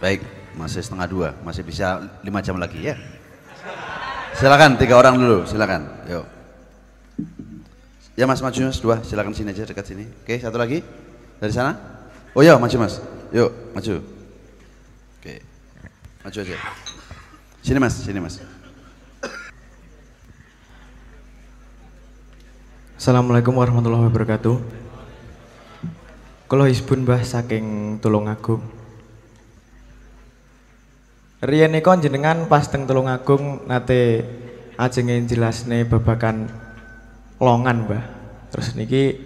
Baik, masih setengah dua, masih bisa 5 jam lagi ya. Silakan 3 orang dulu, silakan. Yuk. Ya Mas maju Mas, 2, silakan sini aja dekat sini. Oke, satu lagi dari sana. Oh ya maju Mas, yuk maju. Oke, maju aja. Sini Mas, sini Mas. Assalamualaikum warahmatullahi wabarakatuh. Kula Hizbun Mbah saking Tulungagung. Riyen nika jenengan pas teng Tulungagung nate ajenge jelasne babakan longan, Mbah. Terus niki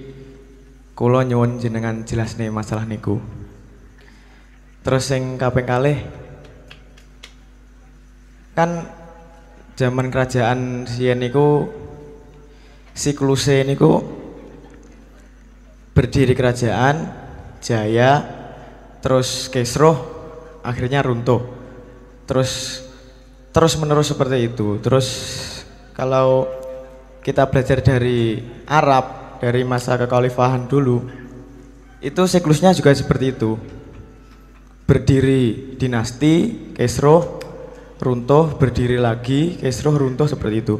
kula nyuwun jenengan jelasne masalah niku. Terus sing kaping kalih kan zaman kerajaan riyen niku siklusé niku berdiri kerajaan jaya, terus Kesroh, akhirnya runtuh, terus menerus seperti itu. Terus kalau kita belajar dari Arab, dari masa kekhalifahan dulu, itu siklusnya juga seperti itu, berdiri dinasti Kesroh, runtuh, berdiri lagi Kesroh, runtuh, seperti itu.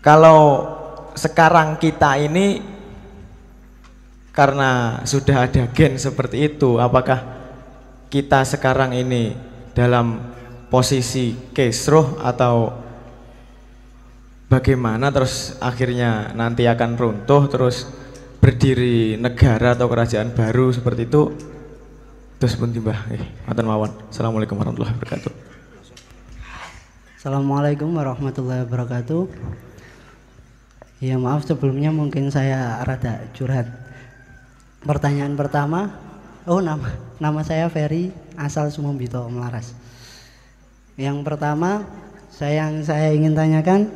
Kalau sekarang kita ini karena sudah ada gen seperti itu, apakah kita sekarang ini dalam posisi Kesroh atau bagaimana, terus akhirnya nanti akan runtuh terus berdiri negara atau kerajaan baru seperti itu? Terus pun timbah, matur mawon. Assalamualaikum warahmatullahi wabarakatuh. Assalamualaikum warahmatullahi wabarakatuh. Ya maaf sebelumnya mungkin saya rada curhat. Pertanyaan pertama, nama saya Ferry, asal Sumombito, Melaras. Yang pertama, yang saya ingin tanyakan,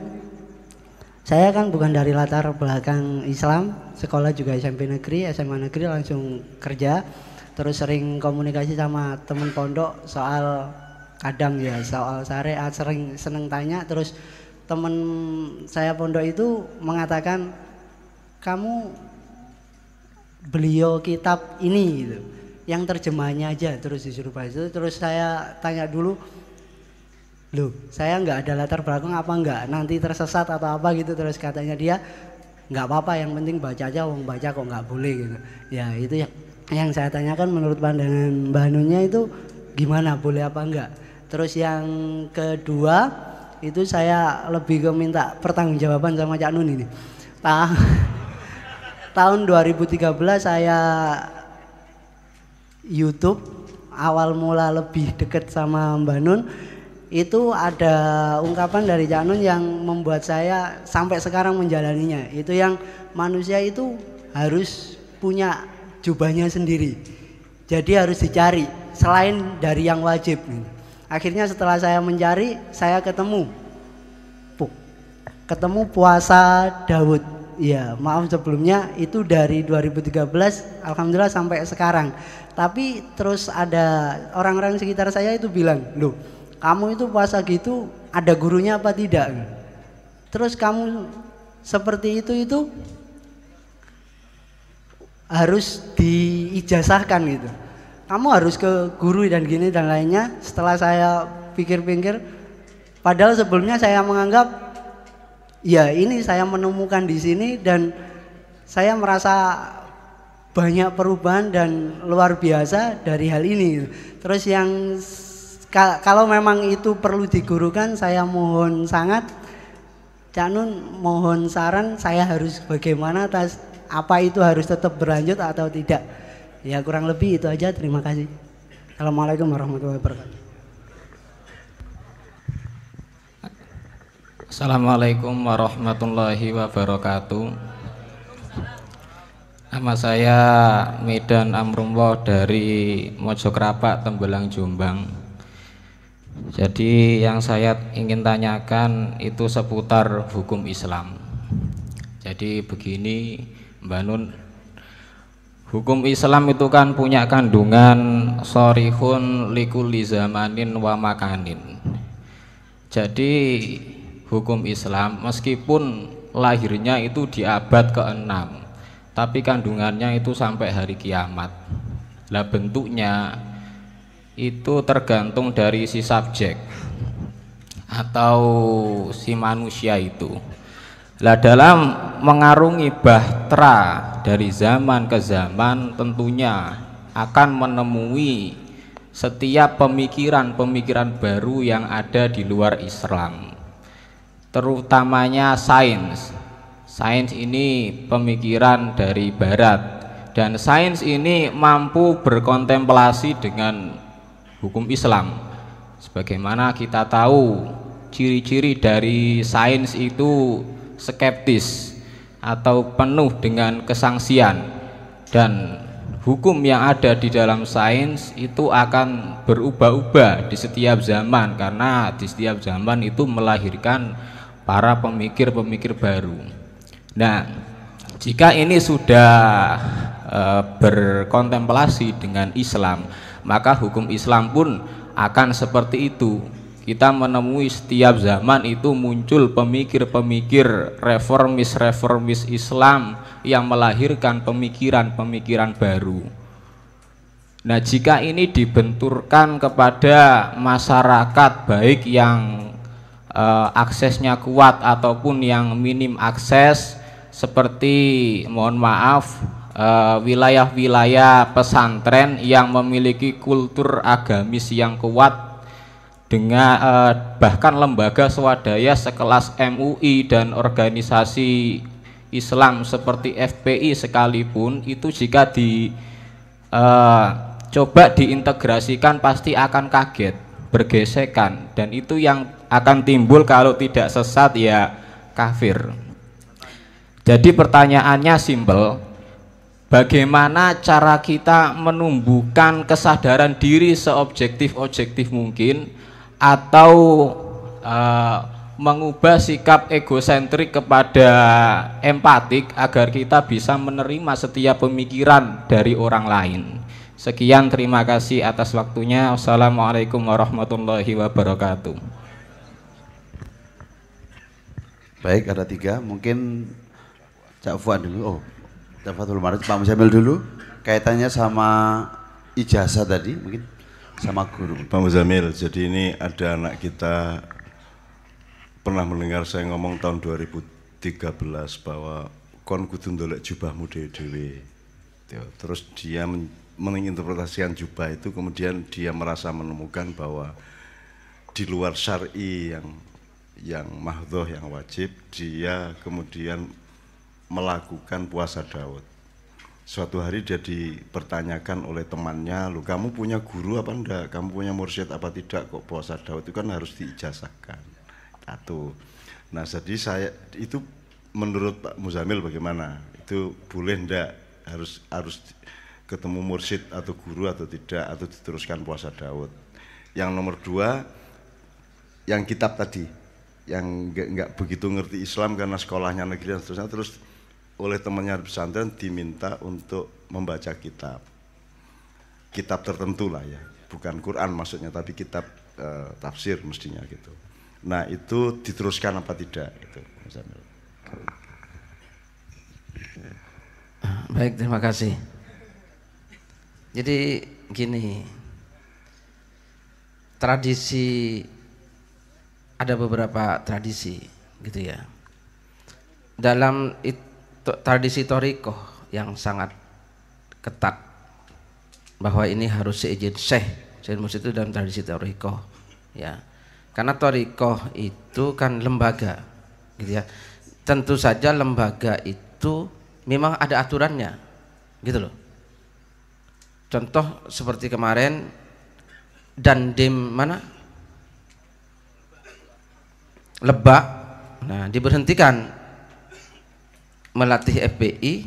saya kan bukan dari latar belakang Islam, sekolah juga SMP negeri, SMA negeri, langsung kerja, terus sering komunikasi sama teman pondok soal kadang ya, soal syariat, sering seneng tanya. Terus teman saya pondok itu mengatakan, kamu beliau kitab ini gitu, yang terjemahannya aja, terus disuruh baca. Terus saya tanya dulu, loh saya nggak ada latar belakang apa enggak, nanti tersesat atau apa gitu. Terus katanya dia, nggak apa-apa, yang penting baca aja, wong baca kok nggak boleh gitu. Ya itu yang saya tanyakan, menurut pandangan Mbah Nunnya itu gimana, boleh apa enggak. Terus yang kedua, itu saya lebih ke minta pertanggungjawaban sama Cak Nun ini. Tahun 2013 saya YouTube, awal mula lebih deket sama Mbak Nun, itu ada ungkapan dari Cak Nun yang membuat saya sampai sekarang menjalaninya. Itu yang manusia itu harus punya jubahnya sendiri, jadi harus dicari selain dari yang wajib. Akhirnya setelah saya mencari, saya ketemu puasa Daud. Ya maaf sebelumnya, itu dari 2013 alhamdulillah sampai sekarang. Tapi terus ada orang-orang sekitar saya itu bilang, loh kamu itu puasa gitu ada gurunya apa tidak? Terus kamu seperti itu harus diijazahkan gitu, kamu harus ke guru dan gini dan lainnya. Setelah saya pikir-pikir, padahal sebelumnya saya menganggap ya ini saya menemukan di sini dan saya merasa banyak perubahan dan luar biasa dari hal ini. Terus yang kalau memang itu perlu digurukan, saya mohon sangat Cak Nun, mohon saran saya harus bagaimana, apa itu harus tetap berlanjut atau tidak. Ya kurang lebih itu aja, terima kasih. Assalamualaikum warahmatullahi wabarakatuh. Assalamualaikum warahmatullahi wabarakatuh. Nama saya Medan Amrullah dari Mojokrapak, Tembelang, Jombang. Jadi yang saya ingin tanyakan itu seputar hukum Islam. Jadi begini Mbak Nun, hukum Islam itu kan punya kandungan sorihun likulli zamanin wa makanin. Jadi hukum Islam meskipun lahirnya itu di abad ke-6, tapi kandungannya itu sampai hari kiamat. Lah bentuknya itu tergantung dari si subjek atau si manusia itu. Lah dalam mengarungi bahtera dari zaman ke zaman tentunya akan menemui setiap pemikiran-pemikiran baru yang ada di luar Islam, terutamanya sains. Sains ini pemikiran dari barat, dan sains ini mampu berkontemplasi dengan hukum Islam. Sebagaimana kita tahu, ciri-ciri dari sains itu skeptis atau penuh dengan kesangsian, dan hukum yang ada di dalam sains itu akan berubah-ubah di setiap zaman, karena di setiap zaman itu melahirkan para pemikir-pemikir baru. Nah, jika ini sudah berkontemplasi dengan Islam, maka hukum Islam pun akan seperti itu. Kita menemui setiap zaman itu muncul pemikir-pemikir reformis Islam yang melahirkan pemikiran-pemikiran baru. Nah, jika ini dibenturkan kepada masyarakat, baik yang aksesnya kuat ataupun yang minim akses, seperti mohon maaf wilayah-wilayah pesantren yang memiliki kultur agamis yang kuat, dengan bahkan lembaga swadaya sekelas MUI dan organisasi Islam seperti FPI sekalipun, itu jika coba diintegrasikan pasti akan kaget, bergesekan, dan itu yang akan timbul kalau tidak sesat ya kafir. Jadi pertanyaannya simpel, bagaimana cara kita menumbuhkan kesadaran diri seobjektif-objektif mungkin, atau mengubah sikap egosentrik kepada empatik agar kita bisa menerima setiap pemikiran dari orang lain. Sekian, terima kasih atas waktunya. Wassalamualaikum warahmatullahi wabarakatuh. Baik, ada 3, mungkin Cak Fuad dulu. Oh, Cak Fathul Marid, Pak Muzamil dulu. Kaitannya sama ijazah tadi, mungkin sama guru. Pak Muzamil, jadi ini ada anak kita pernah mendengar saya ngomong tahun 2013 bahwa kon kudu ndolek jubahmu dhewe-dhewe. Terus dia menginterpretasikan jubah itu, kemudian dia merasa menemukan bahwa di luar syar'i yang mahdhoh, yang wajib, dia kemudian melakukan puasa Daud. Suatu hari dia dipertanyakan oleh temannya, "Loh, kamu punya guru apa enggak? Kamu punya mursyid apa tidak? Kok puasa Daud itu kan harus diijazahkan." Satu. Nah, jadi saya itu menurut Pak Muzamil bagaimana? Itu boleh enggak? Harus ketemu mursyid atau guru atau tidak, atau diteruskan puasa Daud? Yang nomor 2, yang kitab tadi, yang enggak begitu ngerti Islam karena sekolahnya negeri dan seterusnya, terus oleh temannya di pesantren diminta untuk membaca kitab tertentu lah ya, bukan Quran maksudnya, tapi kitab tafsir mestinya gitu. Nah, itu diteruskan apa tidak itu? Baik, terima kasih. Jadi gini, ada beberapa tradisi gitu ya. Dalam tradisi thariqah yang sangat ketat bahwa ini harus seizin syekh itu dalam tradisi thariqah ya, karena thariqah itu kan lembaga gitu ya. Tentu saja lembaga itu memang ada aturannya gitu loh. Contoh seperti kemarin Dandim mana Lebak, nah diberhentikan melatih FPI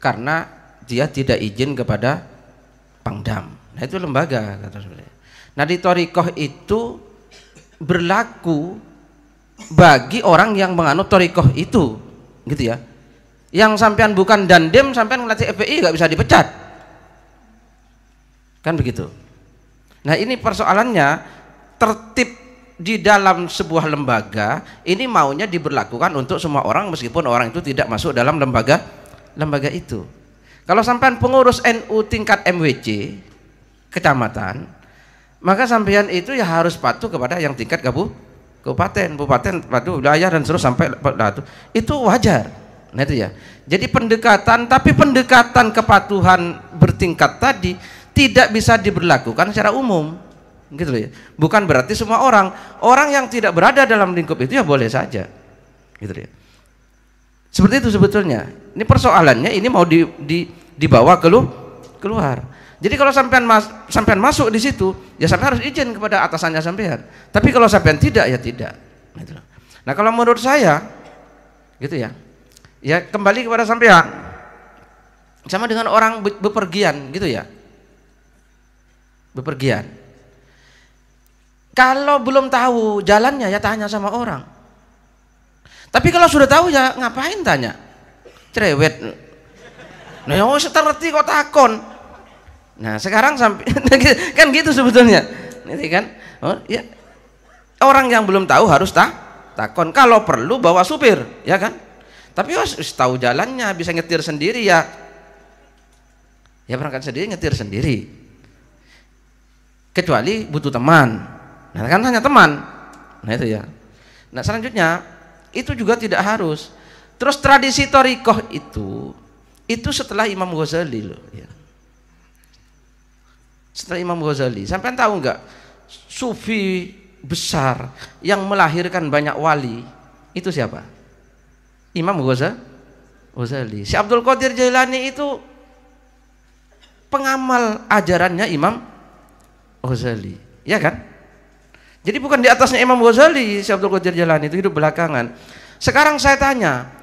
karena dia tidak izin kepada Pangdam. Nah, itu lembaga kata sebenarnya. Nah, di thariqah itu berlaku bagi orang yang menganut thariqah itu, gitu ya. Yang sampean bukan dandim, sampean melatih FPI nggak bisa dipecat, kan begitu. Nah, ini persoalannya, tertib di dalam sebuah lembaga ini maunya diberlakukan untuk semua orang meskipun orang itu tidak masuk dalam lembaga itu. Kalau sampai pengurus NU tingkat MWC kecamatan maka sampean itu ya harus patuh kepada yang tingkat kabupaten, patuh wilayah dan terus sampai itu wajar. Nah itu ya. Jadi pendekatan, tapi pendekatan kepatuhan bertingkat tadi tidak bisa diberlakukan secara umum, gitu loh ya. Bukan berarti semua orang yang tidak berada dalam lingkup itu ya boleh saja, gitu ya. Seperti itu sebetulnya. Ini persoalannya, ini mau dibawa keluar. Jadi kalau sampean masuk di situ, ya sampean harus izin kepada atasannya sampean. Tapi kalau sampean tidak, ya tidak. Nah kalau menurut saya, gitu ya, ya kembali kepada sampean, sama dengan orang bepergian, gitu ya, bepergian. Kalau belum tahu jalannya, ya tanya sama orang. Tapi kalau sudah tahu, ya ngapain tanya? Cerewet. Nah, yang seterti kok takon. Nah sekarang sampai kan gitu sebetulnya, ini kan, oh, ya orang yang belum tahu harus takon. Kalau perlu bawa supir, ya kan. Tapi harus tahu jalannya, bisa nyetir sendiri ya berangkat sendiri, nyetir sendiri. Kecuali butuh teman, nah kan hanya teman. Nah itu ya. Nah selanjutnya itu juga tidak harus. Terus tradisi thariqah itu setelah Imam Ghazali loh. Ya. Setelah Imam Ghazali, sampai tahu nggak sufi besar yang melahirkan banyak wali itu siapa? Imam Ghazali. Si Abdul Qadir Jailani itu pengamal ajarannya Imam Ghazali, ya kan? Jadi bukan di atasnya Imam Ghazali, si Abdul Qadir Jailani itu hidup belakangan. Sekarang saya tanya,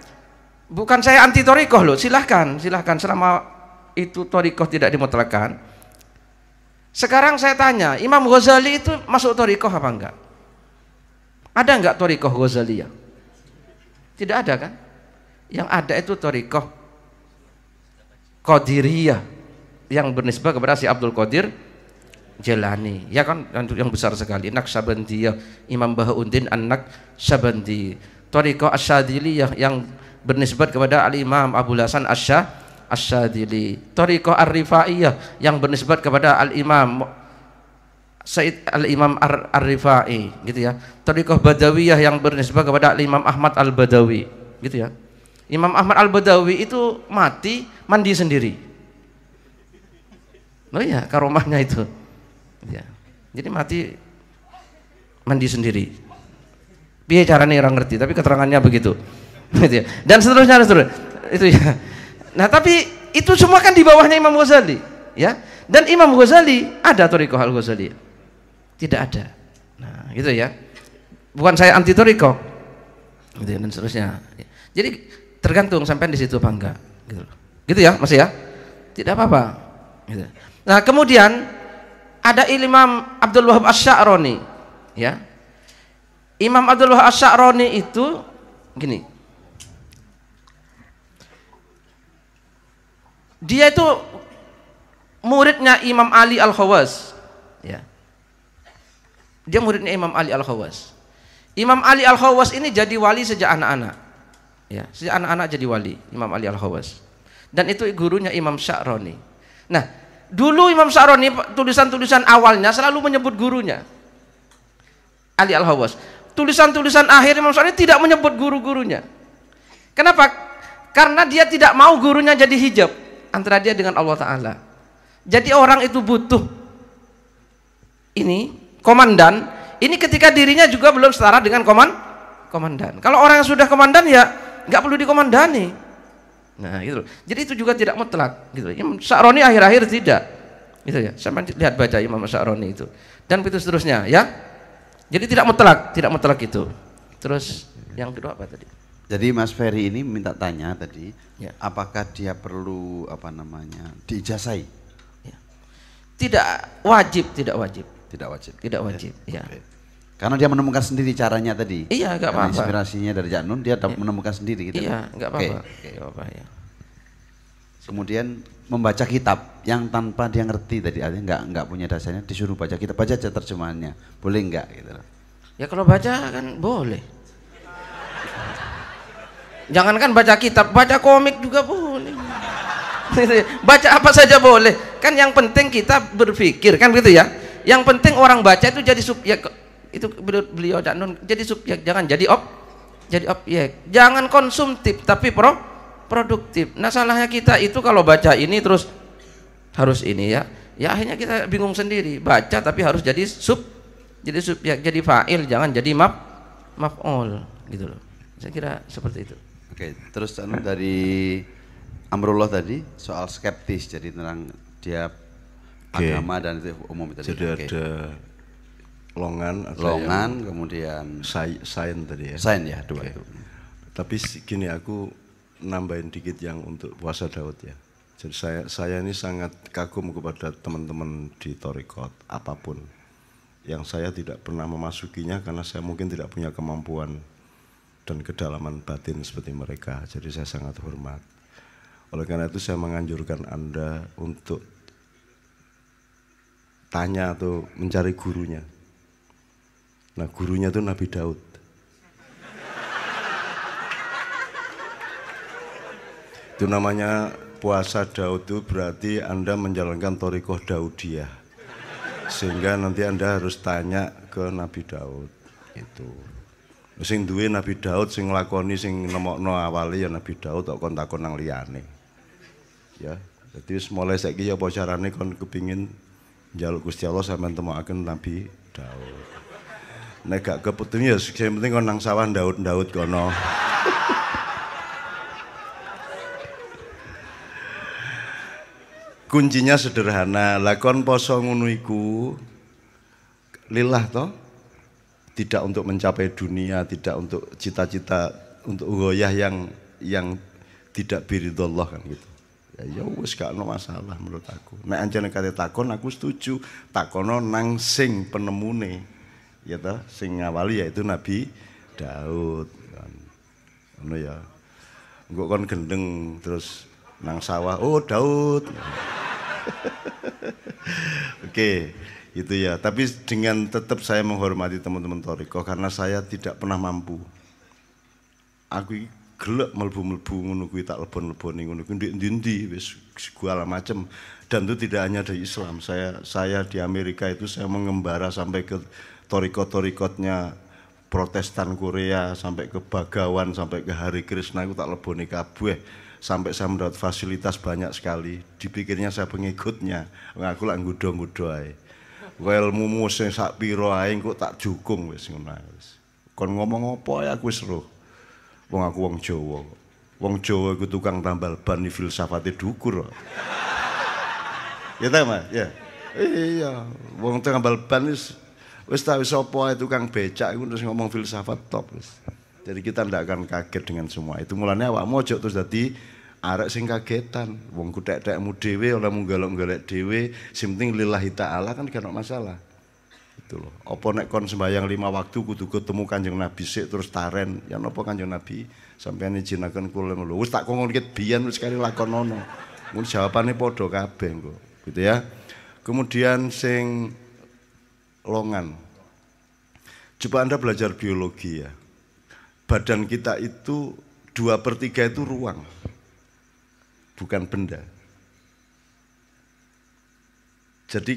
bukan saya anti thariqah loh, silahkan selama itu thariqah tidak dimutlakkan. Sekarang saya tanya, Imam Ghazali itu masuk thariqah apa enggak? Ada enggak thariqah Ghazaliyah? Tidak ada kan? Yang ada itu thariqah Qadiriyah yang bernisbah kepada si Abdul Qadir Jailani, ya kan, yang besar sekali. Naqsabandiyah, Imam Bahauddin An-Naqsabandi. Thariqah Asyadiliyah yang bernisbat kepada Al-Imam Abul Hasan Asyadili. Thariqah Ar-Rifaiyah yang bernisbat kepada Al-Imam Said Al-Imam Ar-Rifai, gitu ya. Thariqah Badawiyah yang bernisbat kepada Al-Imam Ahmad Al-Badawi, gitu ya. Imam Ahmad Al-Badawi itu mandi sendiri. Oh iya, karomahnya itu. Ya. Jadi mandi sendiri. Piye caranya orang ngerti, tapi keterangannya begitu. Gitu ya. Dan seterusnya. Itu ya. Nah tapi itu semua kan di bawahnya Imam Ghazali, ya. Dan Imam Ghazali ada thariqah Al-Ghazali? Tidak ada. Nah gitu ya. Bukan saya anti thariqah, gitu ya, dan seterusnya. Jadi tergantung sampai di situ apa enggak, gitu ya, Mas ya. Tidak apa-apa. Gitu. Nah kemudian ada Imam Abdul Wahab Asy-Sya'rani, ya. Imam Abdul Wahab Asy-Sya'rani itu gini. Dia itu muridnya Imam Ali Al-Khawaz, ya. Dia muridnya Imam Ali Al-Khawaz. Imam Ali Al-Khawaz ini jadi wali sejak anak-anak, ya. Sejak anak-anak jadi wali Imam Ali Al-Khawaz. Dan itu gurunya Imam Sya'rani. Nah, dulu Imam Sya'rani tulisan-tulisan awalnya selalu menyebut gurunya Ali Al-Khawaz. Tulisan-tulisan akhir Imam Sya'rani tidak menyebut guru-gurunya. Kenapa? Karena dia tidak mau gurunya jadi hijab antara dia dengan Allah Ta'ala. Jadi orang itu butuh ini komandan, ini ketika dirinya juga belum setara dengan komandan. Kalau orang yang sudah komandan ya nggak perlu dikomandani. Nah gitu. Jadi itu juga tidak mutlak, gitu. Imam Sya'rani akhir-akhir tidak, gitu ya. Sampai lihat baca Imam Sya'rani itu dan itu seterusnya, ya. Jadi tidak mutlak itu. Terus yang kedua apa tadi? Jadi Mas Ferry ini minta tanya tadi, ya. Apakah dia perlu diijazai? Ya. Tidak wajib. Tidak wajib. Ya. Okay. Karena dia menemukan sendiri caranya tadi. Iya, nggak apa-apa. Inspirasinya dari Cak Nun, dia menemukan sendiri gitu. Iya, nggak apa-apa. Okay. Ya. Kemudian membaca kitab yang tanpa dia ngerti tadi, artinya nggak punya dasarnya, disuruh baca kitab, baca aja terjemahannya, boleh nggak gitu? Ya kalau baca kan boleh. Jangankan baca kitab, baca komik juga boleh. Baca apa saja boleh. Kan yang penting kita berpikir, kan gitu ya. Yang penting orang baca itu jadi subjek. Itu beliau jadi subjek, jangan jadi objek. Jangan konsumtif tapi produktif. Nah, salahnya kita itu kalau baca ini terus harus ini ya akhirnya kita bingung sendiri. Baca tapi harus jadi subjek, jadi fa'il, jangan jadi maf'ul gitu loh. Saya kira seperti itu. Oke, terus dari Amrullah tadi soal skeptis, jadi tentang dia agama dan itu umum tadi. Jadi ada longan, kemudian sain tadi ya. Sain ya, dua itu. Tapi gini, aku nambahin dikit yang untuk puasa Daud ya. Jadi saya ini sangat kagum kepada teman-teman di Thariqat apapun yang saya tidak pernah memasukinya karena saya mungkin tidak punya kemampuan dan kedalaman batin seperti mereka. Jadi saya sangat hormat. Oleh karena itu saya menganjurkan Anda untuk tanya atau mencari gurunya. Nah, gurunya itu Nabi Daud. Itu namanya puasa Daud, itu berarti Anda menjalankan Thariqah Daudiyah. Sehingga nanti Anda harus tanya ke Nabi Daud. Itu. Sing duwe Nabi Daud, sing nglakoni sing nemokno awale ya Nabi Daud, kok kon takon nang liyane. Ya, jadi mulai saiki ya apa carane kon kepingin njaluk Gusti Allah sampean temokaken Nabi Daud. Nek gak kepetune ya sing penting kon nang sawah Daud kono. Kuncinya sederhana, lakon poso ngono iku lillah toh, tidak untuk mencapai dunia, tidak untuk cita-cita, untuk ghoyah yang tidak biridullah kan gitu. Ya wis gak ono masalah menurut aku. Nek ancene kate takon aku setuju, takono nang sing penemune. Ya toh, sing ngawali yaitu Nabi Daud kan. Ngono ya. Engko kon gendeng terus nang sawah, oh Daud. Oke, itu ya. Tapi dengan tetap saya menghormati teman-teman Thariqah karena saya tidak pernah mampu. Aku gelek mlebu-mlebu ngono kuwi tak lebon-leboni ngono kuwi ndi-ndi wis segala macam. Dan itu tidak hanya dari Islam. Saya di Amerika itu saya mengembara sampai ke Thariqah-Thariqatnya Protestan Korea, sampai ke Bagawan, sampai ke Hare Krishna, aku tak leboni kabeh. Sampai saya mendapat fasilitas banyak sekali. Dipikirnya saya pengikutnya, aku lak nggodho-nggodho ae. Ilmumu sing sak pira ae kok tak jukung wis ngono wis. Kon ngomong apa ya aku wis roh. Wong aku wong Jawa. Wong Jawa iku tukang tambal ban filsafate dhukur. Ya ta, Mas? Ya. Iya, wong tambal ban wis ta wis apa ae tukang becak iku terus ngomong filsafat top wis. Jadi kita ndak akan kaget dengan semua itu. Mulanya awakmu ojo terus dadi arek sing kagetan. Wong kutek-tekmu dhewe ora mung golek-golek dhewe, sing penting lillahi taala kan gak ono masalah. Itu loh. Apa nek kon sembahyang 5 waktu kudu ketemu Kanjeng Nabi sik terus taren. Ya napa Kanjeng Nabi sampeyan izinaken kula lho. Wis tak kongkon ket biyen wis kali lakonono. Mun jawabane padha kabeh engko. Gitu ya. Kemudian sing longan. Coba Anda belajar biologi ya. Badan kita itu 2/3 itu ruang, bukan benda. Jadi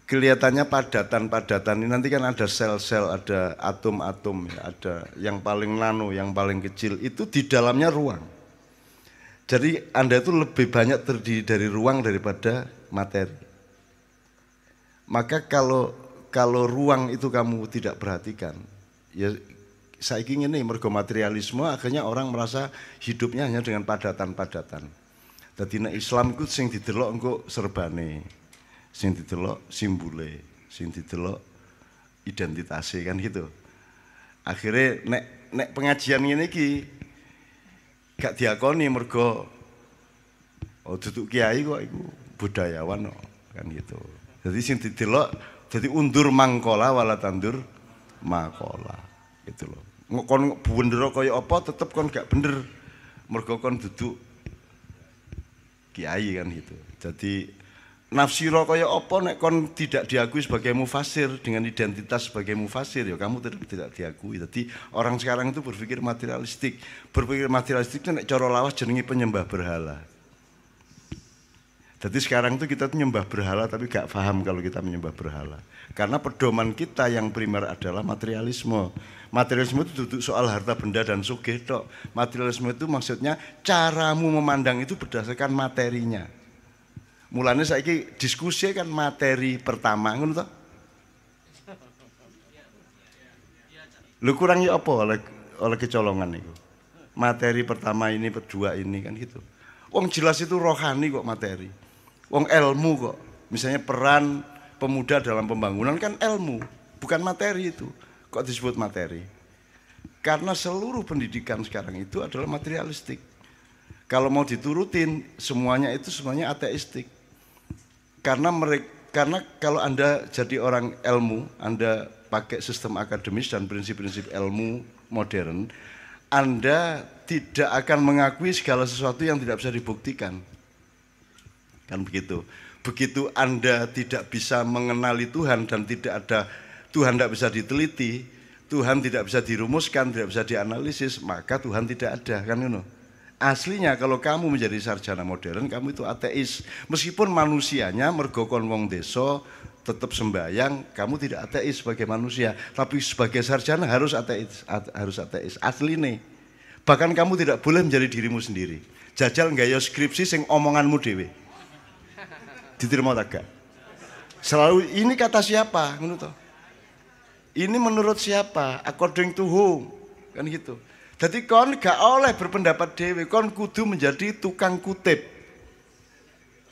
kelihatannya padatan-padatan ini nanti kan ada sel-sel, ada atom-atom, ya, ada yang paling nano, yang paling kecil, itu di dalamnya ruang. Jadi Anda itu lebih banyak terdiri dari ruang daripada materi. Maka kalau ruang itu kamu tidak perhatikan, ya saiki ngene mergo materialisme akhirnya orang merasa hidupnya hanya dengan padatan-padatan. Dadi nek Islam ku sing didelok engko serbane, sing didelok simbole, sing didelok identitase kan gitu. Akhirnya nek pengajian ngene iki gak diakoni mergo duduk kiai kok iku budayawan kok kan gitu. Jadi sing didelok dadi undur mangkola wala tandur makola. Itu loh. Kon bener kaya apa tetep kon gak bener. Mergo kon duduk kiai kan gitu. Jadi nafsira kaya apa nek kon tidak diakui sebagai mufasir dengan identitas sebagai mufasir ya kamu tidak diakui. Jadi orang sekarang itu berpikir materialistik. Berpikir materialistik itu nek cara lawas jenenge penyembah berhala. Jadi sekarang itu kita tuh nyembah berhala tapi gak paham kalau kita menyembah berhala. Karena pedoman kita yang primer adalah materialisme. Materialisme itu duduk soal harta benda dan sugih tok. Materialisme itu maksudnya caramu memandang itu berdasarkan materinya. Mulanya saiki diskusi kan materi pertama ngono toh. Lu kurang ya apa oleh kecolongan itu. Materi pertama ini, kedua ini kan gitu. Wong jelas itu rohani kok materi. Wong ilmu kok. Misalnya peran pemuda dalam pembangunan kan ilmu, bukan materi itu. Kok disebut materi? Karena seluruh pendidikan sekarang itu adalah materialistik. Kalau mau diturutin semuanya ateistik. Karena kalau Anda jadi orang ilmu, Anda pakai sistem akademis dan prinsip-prinsip ilmu modern, Anda tidak akan mengakui segala sesuatu yang tidak bisa dibuktikan. Kan begitu. Begitu Anda tidak bisa mengenali Tuhan dan Tuhan tidak bisa diteliti, Tuhan tidak bisa dirumuskan, tidak bisa dianalisis, maka Tuhan tidak ada, kan you know? Aslinya kalau kamu menjadi sarjana modern, kamu itu ateis. Meskipun manusianya mergo kon wong desa tetap sembahyang, kamu tidak ateis sebagai manusia, tapi sebagai sarjana harus ateis. Asline. Bahkan kamu tidak boleh menjadi dirimu sendiri. Jajal nggayo skripsi sing omonganmu dhewe. Diterima tak gak? Selalu ini kata siapa? Menurut ini menurut siapa? According to whom? Kan gitu. Jadi kon gak oleh berpendapat dewe, kon kudu menjadi tukang kutip.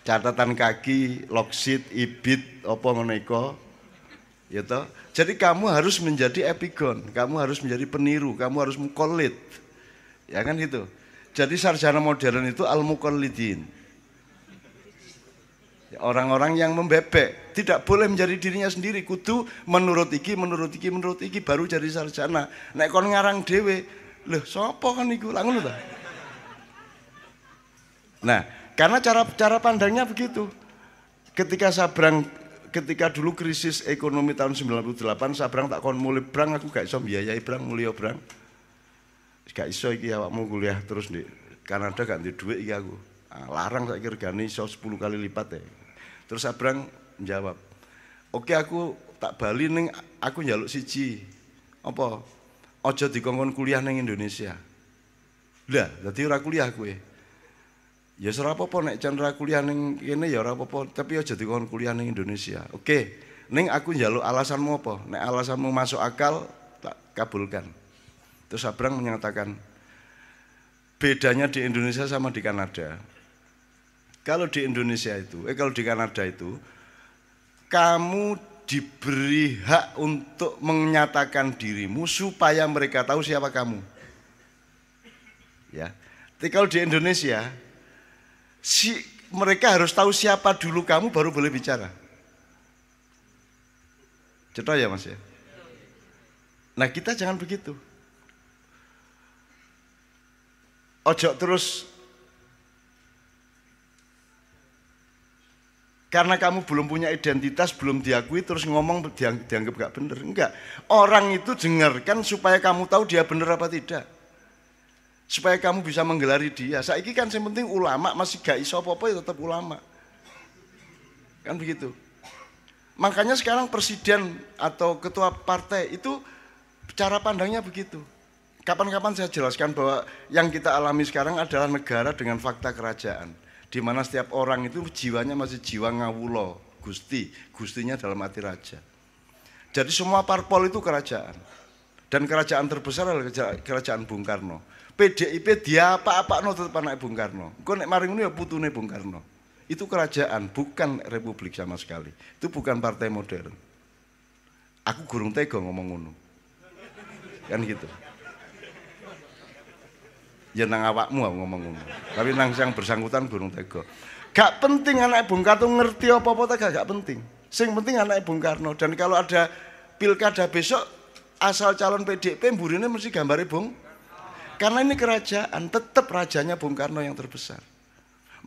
Catatan kaki, loksit, ibit, apa ngono iko. Ya toh. Jadi kamu harus menjadi epigon, kamu harus menjadi peniru, kamu harus muqallid. Ya kan gitu. Jadi sarjana modern itu al-muqallidin. Orang-orang yang membebek, tidak boleh menjadi dirinya sendiri, kudu menurut iki baru jadi sarjana. Nek kon ngarang dewe, loh, sapa kan iku? Lah ngono ta. Nah, karena cara pandangnya begitu. Ketika dulu krisis ekonomi tahun 98, Sabrang tak kon mulai brang, aku gak iso biayai brang, mulya brang. Gak iso iki awakmu kuliah terus di Kanada gak ndek dhuwit iki aku. Larang saiki regane iso 10 kali lipat ya. Terus Sabrang menjawab, "Oke, aku tak bali ning aku njaluk siji." Apa? Ojo dikongkon kuliah ning Indonesia. Lah, dadi ora kuliah kowe. Ya ora apa-apa nek jan ora kuliah ning kene ya ora apa-apa, tapi aja dikongkon kuliah ning Indonesia. Oke, ning aku njaluk alasanmu apa? Nek alasanmu masuk akal, tak kabulkan. Terus Sabrang menyatakan, bedanya di Indonesia sama di Kanada. Kalau di Indonesia itu, kalau di Kanada itu, kamu diberi hak untuk menyatakan dirimu supaya mereka tahu siapa kamu. Ya. Tapi kalau di Indonesia, mereka harus tahu siapa dulu kamu baru boleh bicara. Cetok ya Mas ya? Nah, kita jangan begitu. Ojo terus karena kamu belum punya identitas, belum diakui, terus ngomong dianggap gak bener. Enggak. Orang itu dengarkan supaya kamu tahu dia bener apa tidak. Supaya kamu bisa menggelari dia. Saiki kan yang penting ulama, masih gak iso apa-apa ya tetap ulama. Kan begitu. Makanya sekarang presiden atau ketua partai itu cara pandangnya begitu. Kapan-kapan saya jelaskan bahwa yang kita alami sekarang adalah negara dengan fakta kerajaan. Di mana setiap orang itu jiwanya masih jiwa ngawulo, gustinya dalam arti raja. Jadi semua parpol itu kerajaan. Dan kerajaan terbesar adalah kerajaan Bung Karno. PDIP dia apa-apakno tetep anak Bung Karno. Engko nek maring ngono ya putune Bung Karno. Itu kerajaan, bukan republik sama sekali. Itu bukan partai modern. Aku gurung tega ngomong ngono. Kan gitu. Ya nang awakmu aku ngomong ngono. Tapi nang yang bersangkutan gurung tega. Gak penting anak Bung Karno ngerti apa-apa gak penting. Sing penting anak Bung Karno. Dan kalau ada pilkada besok asal calon PDIP mburine mesti gambare Bung. Karena ini kerajaan, tetap rajanya Bung Karno yang terbesar.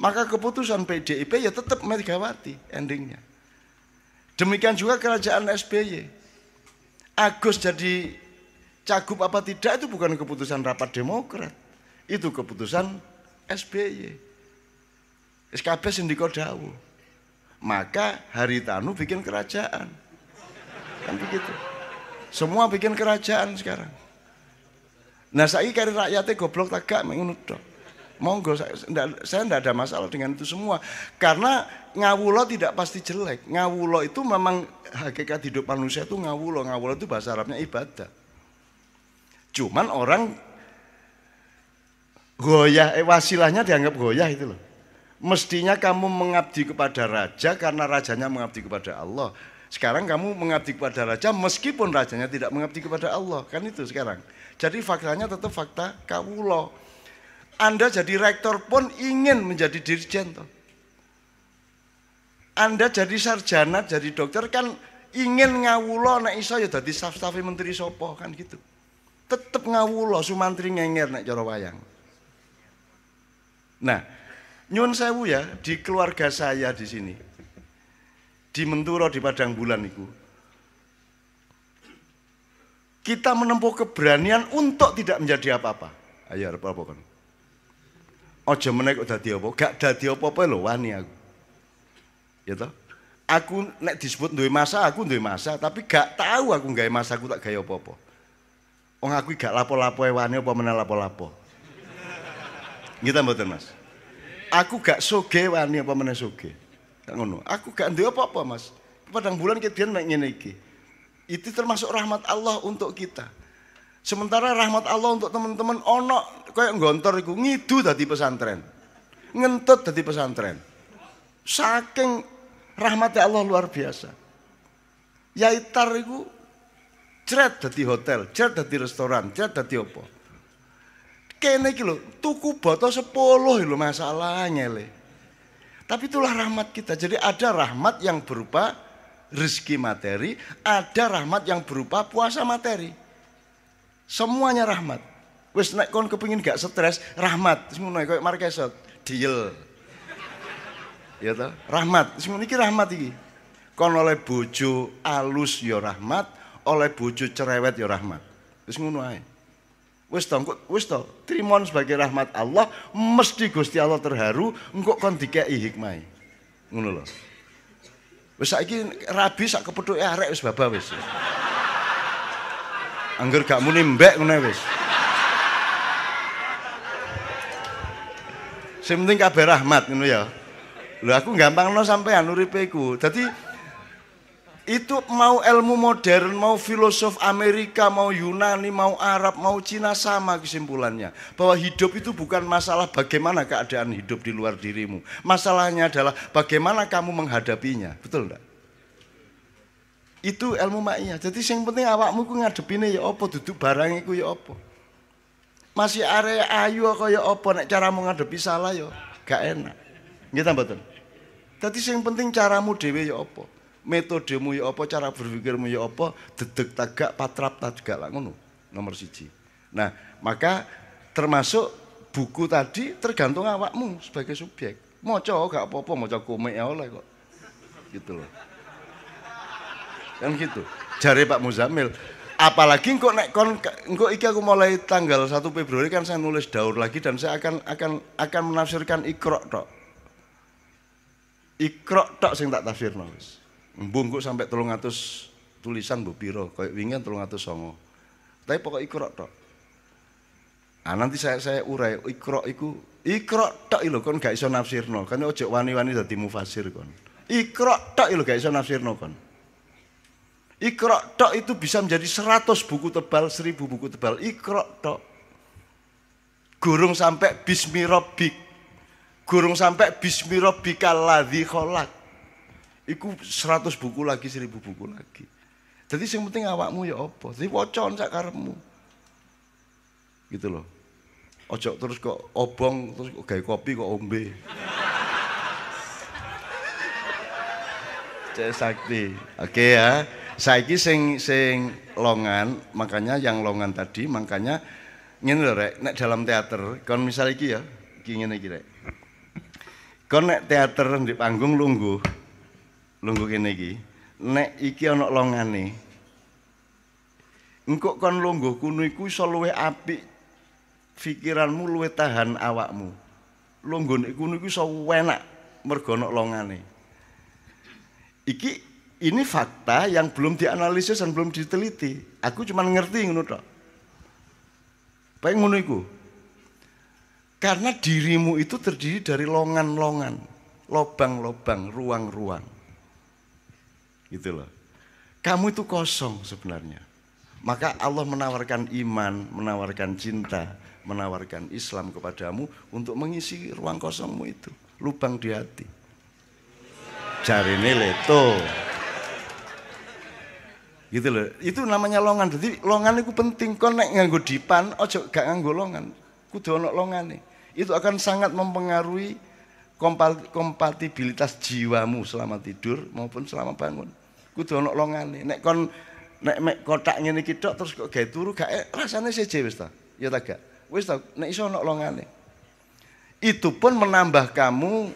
Maka keputusan PDIP ya tetap Megawati endingnya. Demikian juga kerajaan SBY. Agus jadi cagup apa tidak itu bukan keputusan rapat Demokrat. Itu keputusan SBY. Wis kabeh sendika dawuh. Maka Haritanu bikin kerajaan. Kan begitu. Semua bikin kerajaan sekarang. Nah, saiki kari rakyatnya goblok tagak ngono tok. Monggo saya enggak ada masalah dengan itu semua. Karena ngawulo tidak pasti jelek. Ngawulo itu memang hakikat hidup manusia itu ngawulo. Ngawulo itu bahasa Arabnya ibadah. Cuman orang goyah, wasilahnya dianggap goyah itu loh. Mestinya kamu mengabdi kepada raja karena rajanya mengabdi kepada Allah. Sekarang kamu mengabdi kepada raja meskipun rajanya tidak mengabdi kepada Allah. Kan itu sekarang. Jadi faktanya tetap fakta kawulo. Anda jadi rektor pun ingin menjadi dirjen toh. Anda jadi sarjana, jadi dokter kan ingin ngawulo nek iso ya dadi staf-staf menteri sopo kan gitu. Tetep ngawulo sumantri ngenger nek cara wayang. Nah, nyuwun sewu ya di keluarga saya di sini. Di Menturo di Padang Bulan itu. Kita menempuh keberanian untuk tidak menjadi apa-apa. Ayo apa-apa kan. Ojo meneh kok dadi apa? Gak dadi apa-apa lho wani aku. Ya toh? Aku nek disebut duwe masa, aku duwe masa, tapi gak tahu aku gawe masa aku tak gawe apa-apa. Wong aku gak lapo-lapo wani apa meneh lapo-lapo. Kita mboten Mas. Aku gak soge wani apa meneh soge. Gak ngono. Aku gak duwe apa-apa Mas. Padang Bulan kedian mek ngene iki. Itu termasuk rahmat Allah untuk kita. Sementara rahmat Allah untuk teman-teman ono kayak nggontor iku ngidu dadi pesantren. Ngentut dadi pesantren. Saking rahmatnya Allah luar biasa. Yaitar iku jret dadi hotel, jret dadi restoran, jret dadi apa. Kene iki lho, tuku boto 10 lho masalahnya le. Tapi itulah rahmat kita. Jadi ada rahmat yang berupa rezeki materi, ada rahmat yang berupa puasa materi. Semuanya rahmat. Wis nek kon kepengin gak stres, rahmat. Wis ngono koyo Marquesot, diel. Ya toh, rahmat. Wis ngono iki rahmat iki. Kon oleh bojo alus ya rahmat, oleh bojo cerewet ya rahmat. Wis ngono ae. Wis to, trimon sebagai rahmat Allah, mesti Gusti Allah terharu engko kon dikeki hikmah. Ngono lho. Wis saiki rabi sak kepethuke arek wis baba wis. Angger gak muni mbek ngono wis. Sing penting kabeh rahmat ngono ya. Lho aku gampangno sampean uripe iku. Dadi itu mau ilmu modern, mau filosof Amerika, mau Yunani, mau Arab, mau Cina sama kesimpulannya. Bahwa hidup itu bukan masalah bagaimana keadaan hidup di luar dirimu. Masalahnya adalah bagaimana kamu menghadapinya. Betul enggak? Itu ilmu maiyah. Jadi yang penting awakmu ku ngadepine ya apa, duduk barang iku ya apa. Masih area ayu kaya apa nek caramu ngadepi salah ya gak enak. Nggih ta mboten? Dadi sing penting caramu dhewe ya apa. Metodemu ya apa, cara berpikirmu ya apa, dedeg tagak patrap tagak lah ngono. Nomor 1. Nah, maka termasuk buku tadi tergantung awakmu sebagai subjek. Maca gak apa-apa, maca komik ya oleh kok. Gitu loh. Kan gitu. Jare Pak Muzamil, apalagi kok nek kon engko iki aku mulai tanggal 1 Februari kan saya nulis daur lagi dan saya akan menafsirkan Iqra tok. Iqra tok sing tak tafsirno wis. Mbungkuk sampai 300 tulisan mbok pira, koyo wingi 309. Tapi pokok Iqra tok. Ah nanti saya urai Iqra iku Iqra tok lho kon gak iso nafsirno. Kan ojo wani-wani dadi mufasir kon. Iqra tok lho gak iso nafsirno kon. Iqra tok itu bisa menjadi 100 buku tebal, 1000 buku tebal. Iqra tok. Gurung sampai bismi rabbik. Gurung sampai bismi rabbikal ladzi khalaq. Iku 100 buku lagi, 1000 buku lagi. Jadi yang penting awakmu ya apa. Jadi wocon sak karepmu. Gitu loh. Ojo terus kok obong terus kok gawe kopi kok ombe. Cek sakti. Oke ya. Saiki sing longan, makanya yang longan tadi, makanya ngene lho rek, nek dalam teater, kon misal iki ya, iki ngene iki rek. Kon nek teater di panggung lungguh kene iki. Nek iki ana longane. Engko kon lungguh kuno iku iso luwih apik pikiranmu, luwih tahan awakmu. Lungguh nek kuno iku iso enak mergo ana longane. Ini fakta yang belum dianalisis dan belum diteliti. Aku cuma ngerti ngono tok. Paling ngono iku. Karena dirimu itu terdiri dari longan-longan, lobang-lobang, ruang-ruang. Gitu loh. Kamu itu kosong sebenarnya. Maka Allah menawarkan iman, menawarkan cinta, menawarkan Islam kepadamu untuk mengisi ruang kosongmu itu, lubang di hati. Jarine leto. Gitu loh. Itu namanya longan. Jadi longan itu penting. Kon nek nganggo dipan, ojo gak nganggo longan. Kudu ono longane. Itu akan sangat mempengaruhi kompatibilitas jiwamu selama tidur maupun selama bangun. Kudu ono longane. Nek kon nek kotak ngene iki tok terus kok gawe turu gak rasane seje wis ta. Ya ta gak? Wis ta nek iso ono longane. Itu pun menambah kamu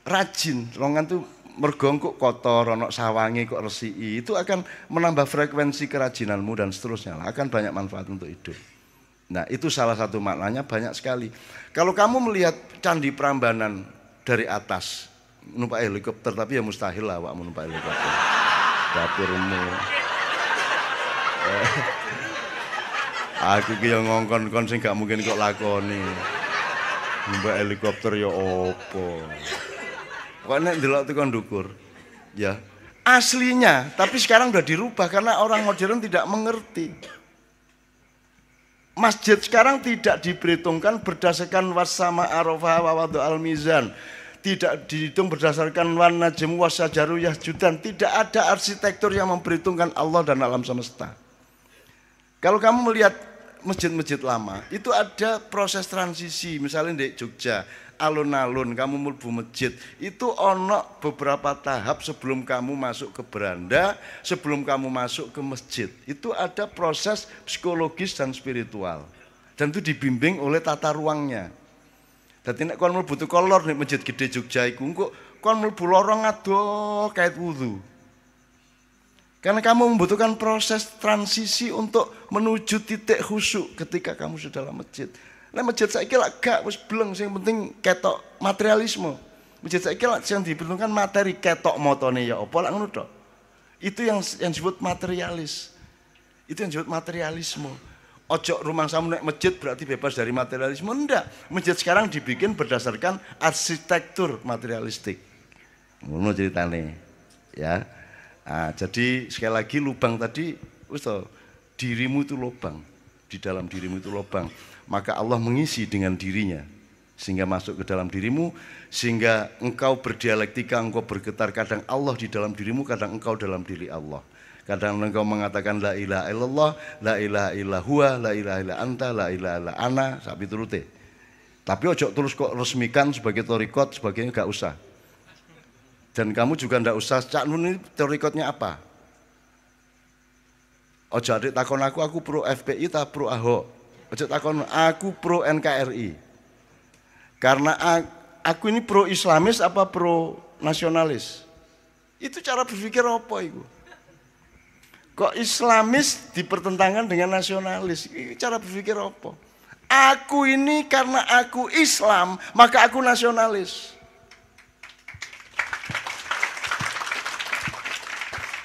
rajin. Longan tuh mergo kok kotor, ono sawange kok resiki. Itu akan menambah frekuensi kerajinanmu dan seterusnya lah. Akan banyak manfaat untuk hidup. Nah, itu salah satu maknanya, banyak sekali. Kalau kamu melihat Candi Prambanan dari atas, numpak helikopter, tapi ya mustahil lah awakmu numpak helikopter. Dapurmu. Aku ki yo ngongkon-kon sing gak mungkin kok lakoni. Numpak helikopter ya opo. Kok nek ndelok tekan ndukur. Ya, aslinya, tapi sekarang udah dirubah karena orang modern tidak mengerti. Masjid sekarang tidak diperhitungkan berdasarkan wasama arafah wa wadu al-mizan. Tidak dihitung berdasarkan wan najm wasajaru yasjudan. Tidak ada arsitektur yang memperhitungkan Allah dan alam semesta. Kalau kamu melihat masjid-masjid lama, itu ada proses transisi. Misalnya di Jogja, alun-alun kamu mlebu masjid, itu ono beberapa tahap sebelum kamu masuk ke beranda, sebelum kamu masuk ke masjid. Itu ada proses psikologis dan spiritual. Dan itu dibimbing oleh tata ruangnya. Dadi nek kon mlebu teko lor nek masjid gede Jogja iku engko kon mlebu lorong adoh kait wudu. Karena kamu membutuhkan proses transisi untuk menuju titik khusyuk ketika kamu sudah dalam masjid. Nek masjid saiki lak gak wis bleng, sing penting ketok materialisme. Masjid saiki lak sing diperhitungkan materi, ketok motone ya apa lak ngono tok. Itu yang disebut materialis. Itu yang disebut materialisme. Ojo rumah samu nek masjid berarti bebas dari materialisme. Enggak. Masjid sekarang dibikin berdasarkan arsitektur materialistik. Ngono ceritane. Ya. Nah, jadi sekali lagi lubang tadi, dirimu itu lubang, di dalam dirimu itu lubang. Maka Allah mengisi dengan dirinya sehingga masuk ke dalam dirimu, sehingga engkau berdialektika, engkau bergetar. Kadang Allah di dalam dirimu, kadang engkau dalam diri Allah. Kadang engkau mengatakan la ilaha illallah, la ilaha illa huwa, la ilaha illa anta, la ilaha illa ana, sapi turute. Tapi ojo terus kok resmikan sebagai torikot, sebagainya gak usah. Dan kamu juga ndak usah Cak Nun ini torikotnya apa? Ojo adik takon aku pro FPI ta pro Ahok. Ojo takon aku pro NKRI. Karena aku ini pro Islamis apa pro nasionalis? Itu cara berpikir apa itu? Kok Islamis dipertentangkan dengan nasionalis? Itu cara berpikir apa? Aku ini karena aku Islam, maka aku nasionalis.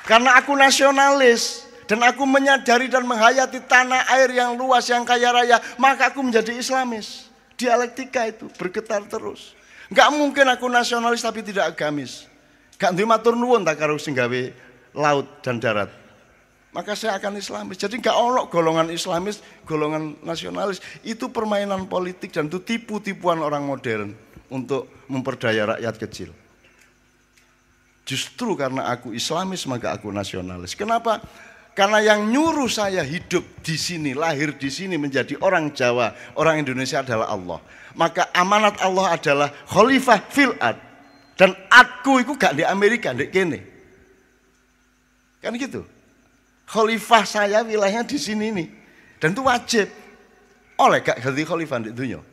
Karena aku nasionalis dan aku menyadari dan menghayati tanah air yang luas, yang kaya raya, maka aku menjadi Islamis. Dialektika itu bergetar terus. Enggak mungkin aku nasionalis tapi tidak agamis. Gak duwe matur nuwun tak karo sing gawe laut dan darat. Maka saya akan Islamis. Jadi enggak ono golongan Islamis, golongan nasionalis. Itu permainan politik dan itu tipu-tipuan orang modern untuk memperdaya rakyat kecil. Justru karena aku Islamis maka aku nasionalis. Kenapa? Karena yang nyuruh saya hidup di sini, lahir di sini menjadi orang Jawa, orang Indonesia adalah Allah. Maka amanat Allah adalah khalifah fil ard. Dan aku itu gak di Amerika, di kene. Kan gitu. Khalifah saya wilayahnya di sini nih. Dan itu wajib. Oleh gak ganti khalifah di dunia.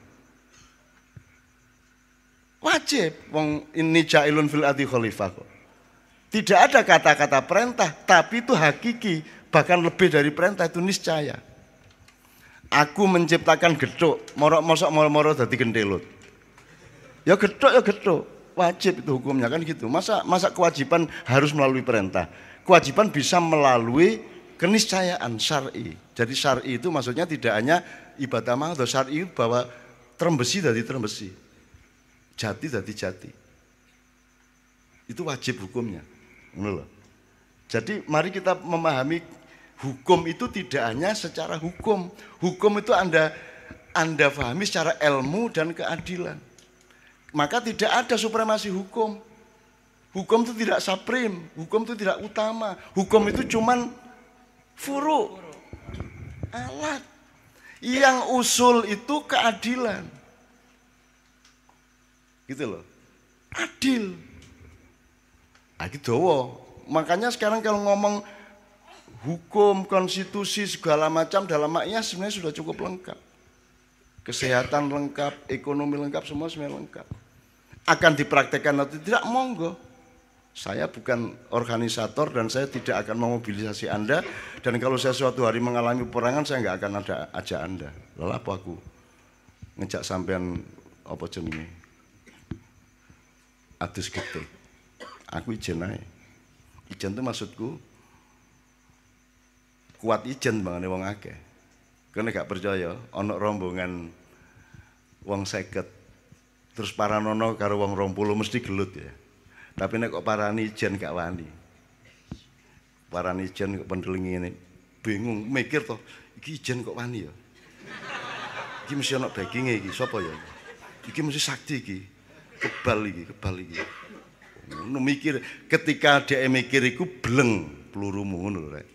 Wajib. Wong ini ja'ilun fil ardi khalifah kok. Tidak ada kata-kata perintah, tapi itu hakiki, bahkan lebih dari perintah, itu niscaya. Aku menciptakan gedhuk, moro-moro dadi gendelut. Ya gedhuk, wajib itu hukumnya kan gitu. Masa kewajiban harus melalui perintah. Kewajiban bisa melalui keniscayaan syar'i. Jadi syar'i itu maksudnya tidak hanya ibadah mahdoh, syar'i bahwa terembesi dari terembesi, jati dari jati. Itu wajib hukumnya. Jadi mari kita memahami hukum itu tidak hanya secara hukum. Hukum itu Anda pahami secara ilmu dan keadilan. Maka tidak ada supremasi hukum. Hukum itu tidak supreme, hukum itu tidak utama. Hukum itu cuman furu, alat. Yang usul itu keadilan. Gitu loh. Adil. Gitu. Makanya sekarang kalau ngomong hukum, konstitusi, segala macam dalam maknya sebenarnya sudah cukup lengkap. Kesehatan lengkap, ekonomi lengkap, semua sebenarnya lengkap. Akan dipraktekkan atau tidak, monggo. Saya bukan organisator dan saya tidak akan memobilisasi Anda. Dan kalau saya suatu hari mengalami peperangan, saya nggak akan ajak Anda. Lalu apa aku ngejak sampean apa jenenge? Adus gede. Aku ijen ae. Ijen itu maksudku kuat ijen bangane wong akeh. Kene gak percaya ana rombongan wong 50 terus paranono karo wong 20 mesti gelut ya. Tapi nek kok parani ijen gak wani. Parani ijen kok pendelingi ngene. Bingung mikir toh, iki ijen kok wani ya. Iki mesti ana backing-e iki, sapa ya? Iki mesti sakti iki. Kebal iki. Ngono mikir, ketika dia mikir iku bleng pelurumu ngono lho rek.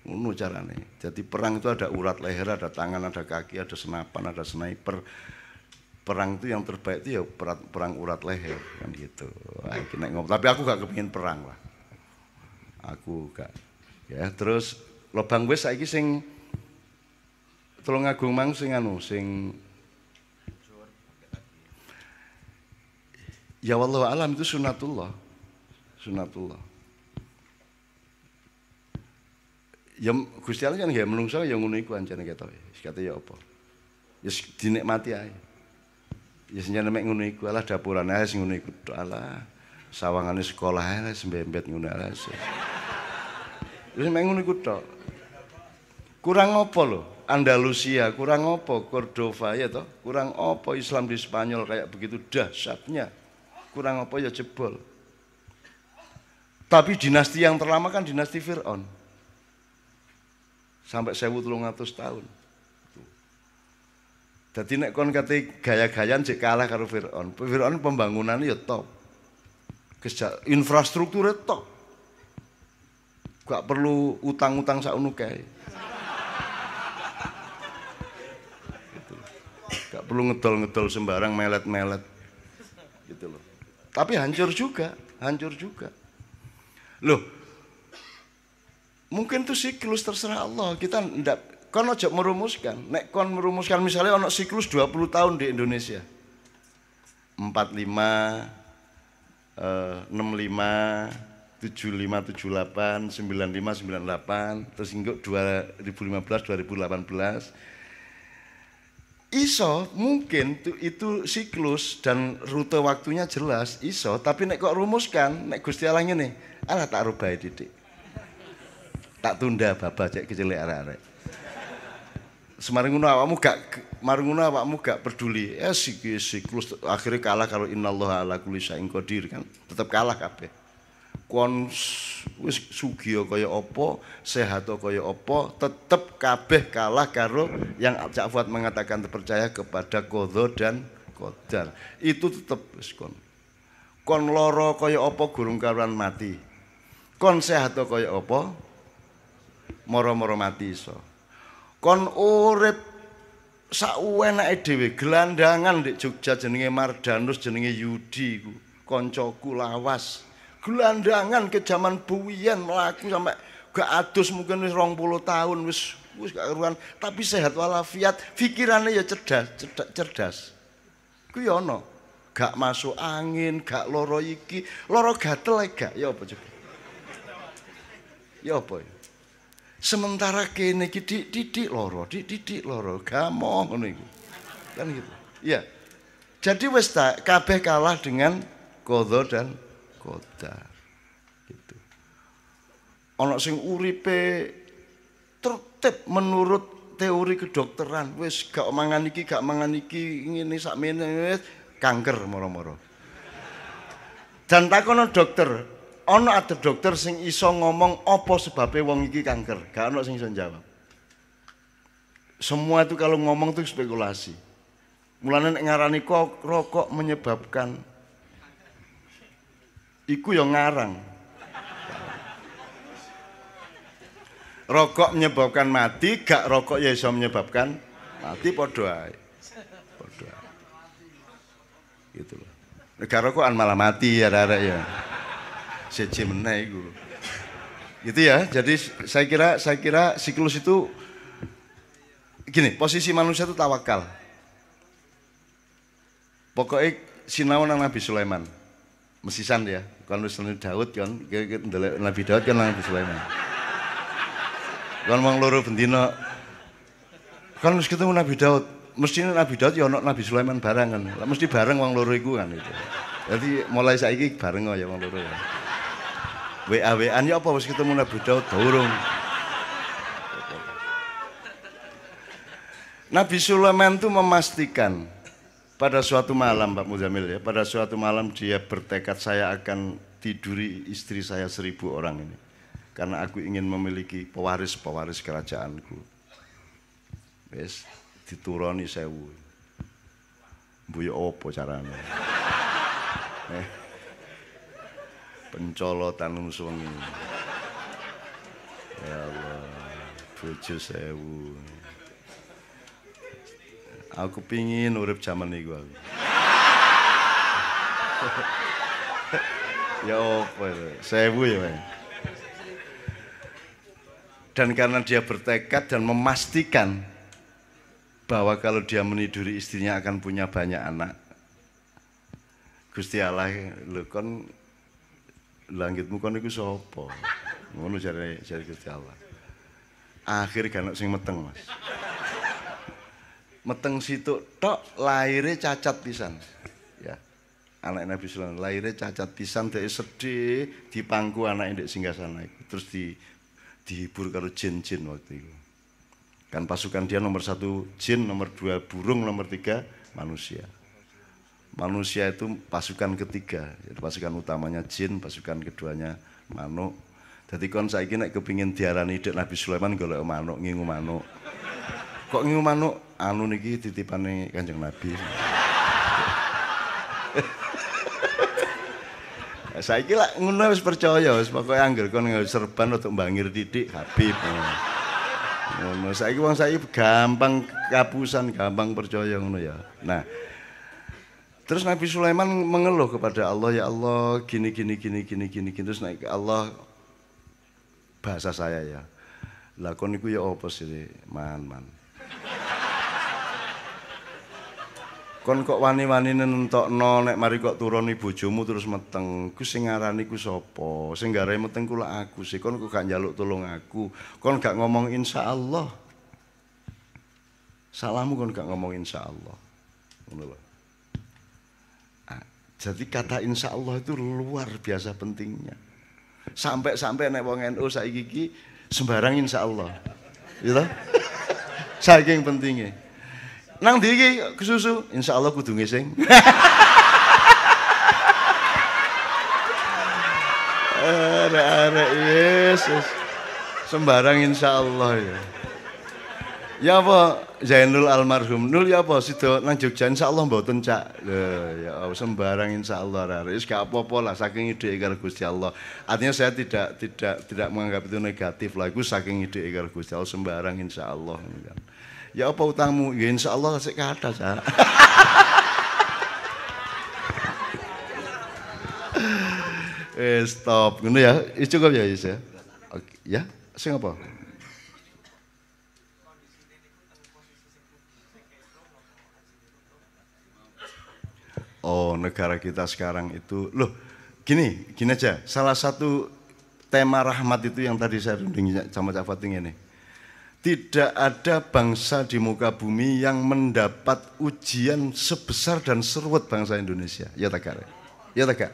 Ngono carane. Jadi perang itu ada urat leher, ada tangan, ada kaki, ada senapan, ada sniper. Perang itu yang terbaik itu ya perang urat leher kan gitu. Tapi aku gak kepingin perang lah. Aku gak. Ya terus lobang wis saiki sing Tulungagung mang sing ya wallahu alam itu sunatullah. Ya Gusti Allah kan gak menungso ya ngono iku ancane ketok. Kate ya apa? Ya dinikmati ae. Ya senjane mek ngono iku alah dapurane ae sing ngono iku tok alah. Sawangane sekolah ae sembembet ngono ae. Wis mek ngono iku tok. Kurang apa lho? Andalusia, kurang apa Cordova ya toh? Kurang apa Islam di Spanyol kayak begitu dahsyatnya? Kurang apa ya jebol. Tapi dinasti yang terlama kan dinasti Fir'aun. Sampai 1300 tahun. Jadi nek kon kate gaya-gayaan cek kalah karo Fir'aun. Fir'aun pembangunannya ya top. Infrastrukturnya top. Gak perlu utang-utang sakmono kae. Gak perlu ngedol-ngedol sembarang melet-melet. Gitu loh. Tapi hancur juga. Loh. Mungkin itu siklus terserah Allah. Kita ndak kon aja merumuskan. Nek kon merumuskan misalnya ono siklus 20 tahun di Indonesia. 45 65 75 78 95 98 terus hingga 2015 2018 iso mungkin itu siklus dan rute waktunya jelas iso tapi nek kok rumuskan nek Gusti Allah ngene alah tak rubah didik tak tunda babah cek kecil arek-arek semaring ngono awakmu gak peduli siklus akhirnya kalah kalau innallaha ala kulli syai'in qadir kan tetap kalah kabeh kon wis sugih kaya apa sehat kaya apa tetep kabeh kalah karo yang Cak Fuad mengatakan terpercaya kepada qadha dan qadar itu tetep wis kon lara kaya apa gurung karuan mati kon sehat kaya apa moro-moro mati iso kon urip sawenake dhewe gelandangan di Jogja jenenge Mardanus jenenge Yudi iku kancaku lawas gelandangan ke zaman buwian melaku sampai gak adus mungkin wis 20 tahun wis gak karuan tapi sehat walafiat pikirannya ya cerdas ku ya ono gak masuk angin gak loro iki loro gatel gak ya apa coba ya apa ya sementara kene iki didik loro gamoh ngono iku kan gitu ya jadi wis kabeh kalah dengan qadha dan qadar. Gitu. Ana sing uripe tertib menurut teori kedokteran, wis gak mangan iki ngene sakmene wis kanker moro-moro. Dan takono dokter, ana ada dokter sing iso ngomong apa sebabnya wong iki kanker, gak ana sing iso jawab. Semua itu kalau ngomong itu spekulasi. Mulane nek ngarani kok rokok menyebabkan iku ya ngarang. Rokok menyebabkan mati, gak rokok ya iso menyebabkan mati padha ae. Padha ae. Gitu loh. Nek rokokan malah mati ya arek ya. Siji meneh iku. Gitu ya. Jadi saya kira siklus itu gini, posisi manusia itu tawakal. Pokoknya sinau nang Nabi Sulaiman. Mesisan ya. Kan wis Daud kan, ndelok Nabi Daud kan Nabi Sulaiman. Kan wong loro bendina kan mesti ketemu Nabi Daud. Mestinya Nabi Daud ya ono Nabi Sulaiman bareng kan. Mesti bareng wong loro iku kan itu. Jadi mulai saiki bareng ya wong loro ya. WA-WA-an ya apa wis ketemu Nabi Daud durung. Nabi Sulaiman itu memastikan pada suatu malam Pak Muzamil ya, pada suatu malam dia bertekad saya akan tiduri istri saya 1000 orang ini. Karena aku ingin memiliki pewaris kerajaanku. Wes dituroni 1000. Mbuya apa carane? Pencolotan wengi. Ya Allah, bojo 1000. Aku pingin urip zaman iku aku. Ya apa itu? 1000 ya, Mas. Dan karena dia bertekad dan memastikan bahwa kalau dia meniduri istrinya akan punya banyak anak. Gusti Allah, lho kon langitmu kon iku sapa? Ngono jare Gusti Allah. Akhir kan sing meteng, Mas. Meteng situ tok lahirnya cacat pisan. Ya. Anak Nabi Sulaiman lahirnya cacat pisan, dhek sedih dipangku anak ndek singgasana iku. Terus dihibur karo jin-jin waktu itu. Kan pasukan dia nomor 1 jin, nomor 2 burung, nomor 3 manusia. Manusia itu pasukan ketiga, jadi pasukan utamanya jin, pasukan keduanya manuk. Jadi kon saiki nek kepingin diarani Dek Nabi Sulaiman golek manuk, ngingu manuk. Kok ngingu manuk? Anu niki titipane Kanjeng Nabi. Saiki lak ngono wis percaya wis pokoke angger kon serban untuk mbangir titik Habib. Ngono saiki wong saiki gampang kapusan, gampang percaya ngono ya. Nah, terus Nabi Sulaiman mengeluh kepada Allah, ya Allah gini terus naik ke Allah bahasa saya ya. Lah kon niku ya apa sih man. Kon kok wani-wani nentokno nek mari kok turuni bojomu terus meteng. Ku sing ngarani ku sapa? Sing garae meteng kula aku sih. Kon kok gak njaluk tolong aku. Kon gak ngomong insyaallah. Salahmu kon gak ngomong insyaallah. Ngono lho. Jadi kata insyaallah itu luar biasa pentingnya. Sampai nek wong NU saiki iki sembarang insyaallah. Gitu? Saking pentingnya. Nang ndi iki kesusu? Insyaallah kudu ngising. Arek Yesus. Sembarang insyaallah ya. Ya apa Zainul almarhum. Nul ya apa sida nang Jogja insyaallah mboten Cak. Ya sembarang insyaallah arek. Wis gak apa-apa lah saking ideke karo Gusti Allah. Artinya saya tidak menganggap itu negatif lah. Iku saking ideke karo Gusti Allah sembarang insyaallah kan. Ya apa utangmu? Ya insyaallah sik kathah, Cak. Stop. Ngono ya. Cukup ya, Yus ya. Oke, ya. Sing apa? Oh, negara kita sekarang itu loh, gini aja. Salah satu tema rahmat itu yang tadi saya runding sama Cak Fating ini. Tidak ada bangsa di muka bumi yang mendapat ujian sebesar dan seruat bangsa Indonesia. Ya tak kare. Ya ta gak?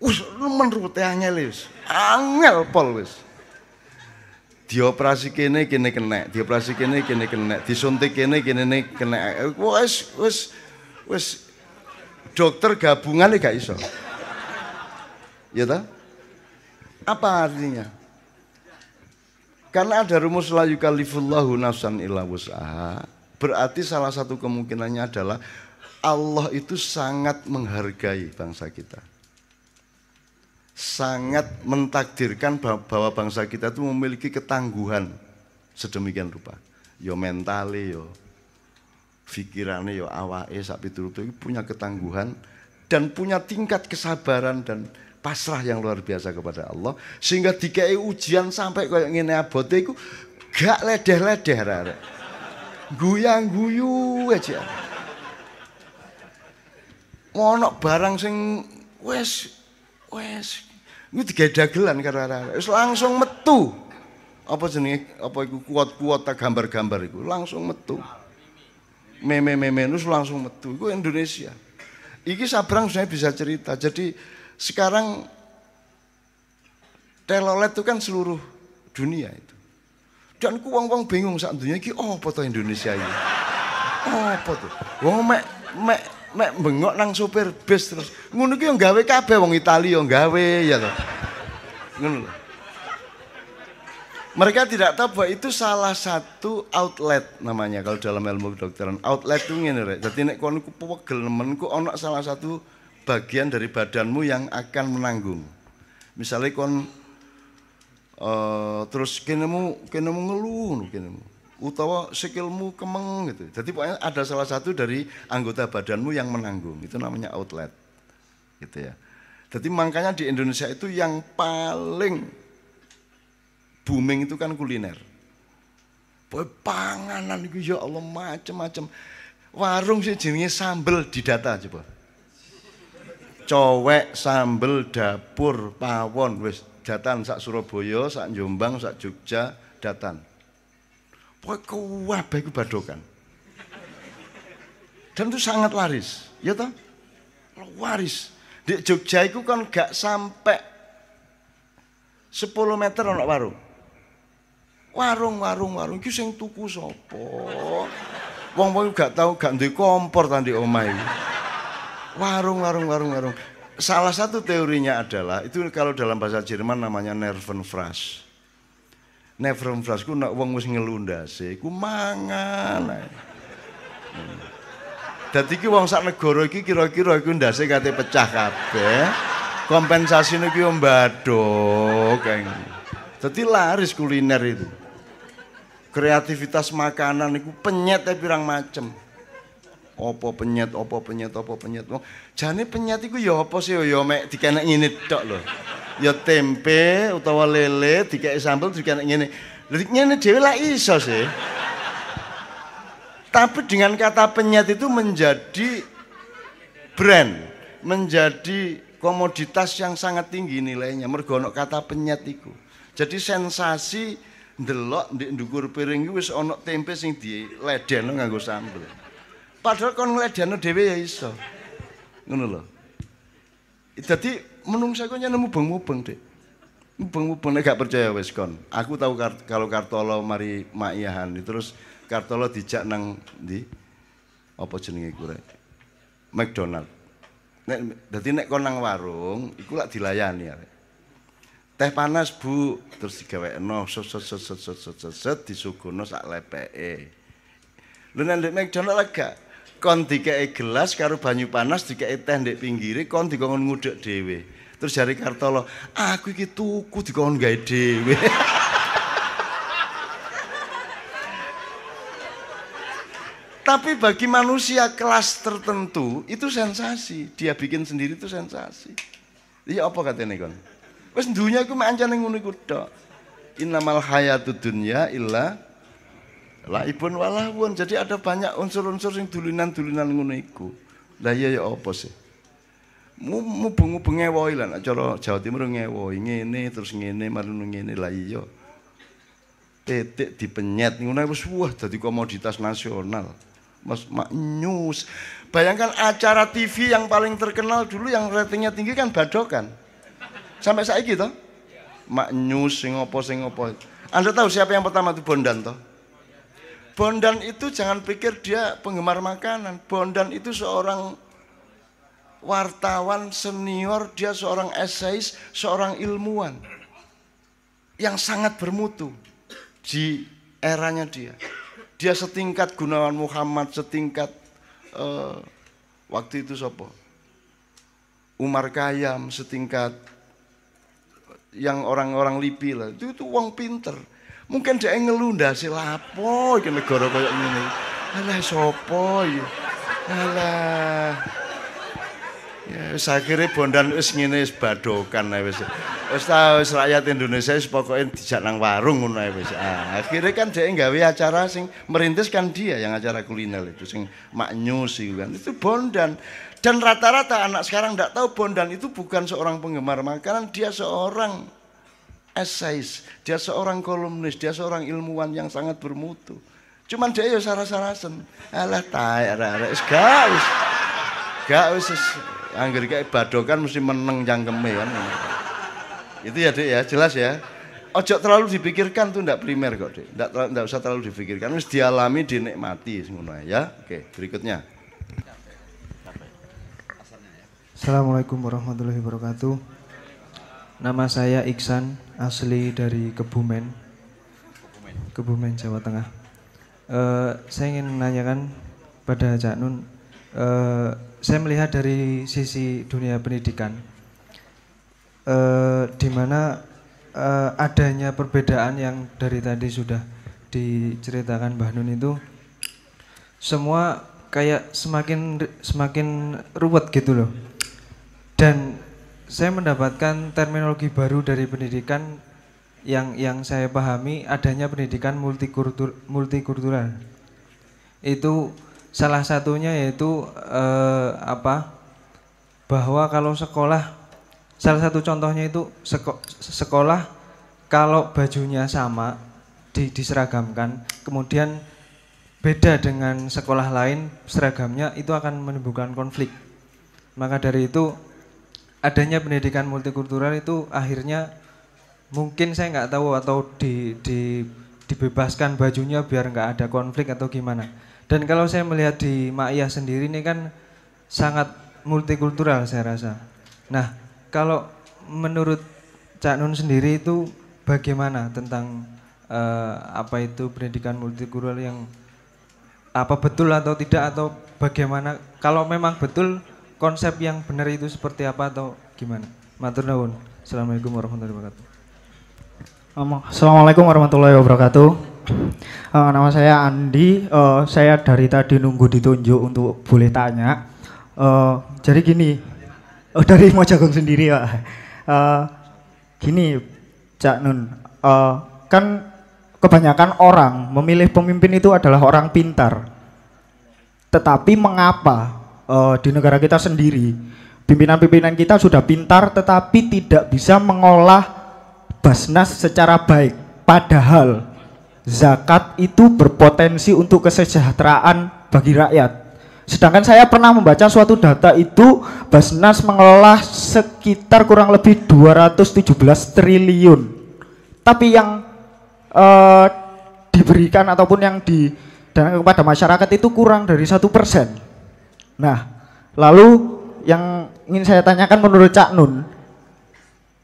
Wis menurut angel wis. Angel pol wis. Dioperasi kene kena, dioperasi kene kena, disuntik kene kena. Wis dokter gabungan gak iso. Ya ta? Apa artinya? Karena ada rumus la yukallifullahu nafsan illa wus'aha. Berarti salah satu kemungkinannya adalah Allah itu sangat menghargai bangsa kita. Sangat mentakdirkan bahwa bangsa kita itu memiliki ketangguhan sedemikian rupa. Yo mentale, yo pikirannya, yo awake, sak piturute punya ketangguhan dan punya tingkat kesabaran dan pasrah yang luar biasa kepada Allah, sehingga dikai ujian sampai kayak ngene abote iku gak ledeh-ledeh arek. Guyang-guyu aja. Ono barang sing wis iku digawe dagelan karo arek. Wis langsung metu. Apa jenenge? Apa iku kuat-kuat ta gambar-gambar iku langsung metu. Meme-meme nus langsung metu. Iku Indonesia. Iki sabrang saya bisa cerita. Jadi sekarang telolet itu kan seluruh dunia itu. Dan ku wong-wong bingung sak dunia iki apa to Indonesia iki? Apa tuh? Wong mek bengok nang sopir bis terus. Ngono ki yo gawe kabeh wong Italia yo gawe ya to. Ngono lho. Mereka tidak tahu bahwa itu salah satu outlet namanya kalau dalam ilmu kedokteran. Outlet itu ngene rek. Dadi nek kon ku pegel nemen ku ana salah satu bagian dari badanmu yang akan menanggung. Misalnya kon terus kenemu ngeluh kenemu, utawa sikilmu kemeng gitu. Jadi pokoknya ada salah satu dari anggota badanmu yang menanggung. Itu namanya outlet, gitu ya. Jadi makanya di Indonesia itu yang paling booming itu kan kuliner. Panganan itu ya Allah macam-macam. Warung sih jenenge sambel didata coba. Cowek, sambel, dapur, pawon, wis datan sak Surabaya, sak Jombang, sak Jogja, datan. Pokoknya kabeh iku badokan. Dan itu sangat laris, ya toh? Laris. Di Jogja itu kan gak sampai 10 meter ana warung. Warung iki sing tuku sapa? Wong-wong gak tahu gak duwe kompor ta ndek omah iki. Warung. Salah satu teorinya adalah itu kalau dalam bahasa Jerman namanya Nervenfrost. Nervenfrost ku nek wong wis ngelundase iku mangan ae. Dadi iki wong sak negara iki kira-kira iku ndase kate pecah kabeh. Kompensasine iki yo mbadok kae. Dadi laris kuliner itu. Kreativitas makanan iku penyet pirang macem. Apa penyet. Jane penyet iku ya apa sih ya mek dikenek ngene tok lho. Ya tempe utawa lele dikek sambel dikenek ngene. Lha ngene dhewe lah iso sih. Tapi dengan kata penyet itu menjadi brand, menjadi komoditas yang sangat tinggi nilainya mergo ana kata penyet iku. Jadi sensasi ndelok ndek ndukur piring iku wis ana tempe sing diledeno nganggo sambel. Padahal kon ngledeno dhewe ya iso. Ngono lho. Dadi menungsa kok nemu mubeng-mubeng, Dik. Mubeng-mubeng nek gak percaya wis kon. Aku tahu kalau Kartolo mari Makiyahan terus Kartolo dijak nang ndi? Apa jenenge iku rek? McDonald. Dadi nek kon nang warung iku lak dilayani arek. Teh panas, Bu, terus digawekno set disuguhno sak lepeke. Lha nek McDonald agak kon dikeki gelas karo banyu panas dikeki teh ndek pinggire kon dikon ngudek dhewe. Terus jari Kartolo, aku iki tuku dikon gawe dhewe. Tapi bagi manusia kelas tertentu itu sensasi, dia bikin sendiri itu sensasi. Iya apa katene kon? Wis dunya iku mancane ngono iku tok. Innamal hayatud dunya illa laibun walahun. Jadi ada banyak unsur-unsur sing dulinan-dulinan ngono iku. Lah iya ya apa sih? Mubeng-mubeng ngewohi lah cara Jawa Timur ngewohi ngene terus ngene marune ngene lah iya. Titik dipenyet ngono wis wah dadi komoditas nasional. Mas Maknyus. Bayangkan acara TV yang paling terkenal dulu yang ratingnya tinggi kan Badokan. Sampai saiki toh. Maknyus sing opo. Anda tahu siapa yang pertama itu Bondan toh? Bondan itu jangan pikir dia penggemar makanan. Bondan itu seorang wartawan senior, dia seorang esais, seorang ilmuwan yang sangat bermutu di eranya dia. Dia setingkat Gunawan Muhammad, setingkat waktu itu sopo Umar Khayyam, setingkat yang orang-orang Lipi lah. Itu uang pinter. Mungkin dia ngeluh ndase lapo iki negara koyo ngene. Alah sopo ya. Alah. Ya wis akhire Bondan wis ngene wis Badokan ae wis. Wis ta wis rakyat Indonesia wis pokoke dijak nang warung ngono ae wis. Akhire kan dhek nggawe acara sing merintis kan dia yang acara kuliner itu sing Maknyus itu kan. Itu Bondan. Dan rata-rata anak sekarang enggak tahu Bondan itu bukan seorang penggemar makanan, dia seorang esais, dia seorang kolumnis, dia seorang ilmuwan yang sangat bermutu. Cuman dia ya saras-sarasen. Alah tae arek-arek wis gak wis angger kayak Badokan mesti meneng cangkeme kan. Itu ya Dek ya, jelas ya. Ojo terlalu dipikirkan tuh ndak primer kok Dek. Ndak usah terlalu dipikirkan, wis dialami, dinikmati ngono ya. Oke, berikutnya. Assalamualaikum warahmatullahi wabarakatuh. Nama saya Iksan, asli dari Kebumen, Jawa Tengah. Saya ingin menanyakan pada Cak Nun, saya melihat dari sisi dunia pendidikan, di mana adanya perbedaan yang dari tadi sudah diceritakan Mbah Nun itu, semua kayak semakin ruwet gitu loh. Dan saya mendapatkan terminologi baru dari pendidikan yang saya pahami, adanya pendidikan multikultural. Itu salah satunya yaitu bahwa kalau sekolah, salah satu contohnya itu sekolah kalau bajunya sama diseragamkan, kemudian beda dengan sekolah lain seragamnya, itu akan menimbulkan konflik. Maka dari itu adanya pendidikan multikultural itu akhirnya mungkin saya nggak tahu, atau dibebaskan bajunya biar nggak ada konflik atau gimana. Dan kalau saya melihat di Maiyah sendiri ini kan sangat multikultural saya rasa. Nah, kalau menurut Cak Nun sendiri itu bagaimana tentang apa itu pendidikan multikultural, yang apa betul atau tidak, atau bagaimana kalau memang betul konsep yang benar itu seperti apa atau gimana? Matur nuwun. Assalamualaikum warahmatullahi wabarakatuh. Assalamualaikum warahmatullahi wabarakatuh. Nama saya Andi. Saya dari tadi nunggu ditunjuk untuk boleh tanya. Jadi gini, dari Mojagung sendiri Pak. Gini Cak Nun, kan kebanyakan orang memilih pemimpin itu adalah orang pintar. Tetapi mengapa di negara kita sendiri pimpinan-pimpinan kita sudah pintar tetapi tidak bisa mengolah Basnas secara baik, padahal zakat itu berpotensi untuk kesejahteraan bagi rakyat. Sedangkan saya pernah membaca suatu data itu Basnas mengelola sekitar kurang lebih 217 triliun, tapi yang diberikan ataupun yang didanakan kepada masyarakat itu kurang dari 1%. Nah, lalu yang ingin saya tanyakan menurut Cak Nun,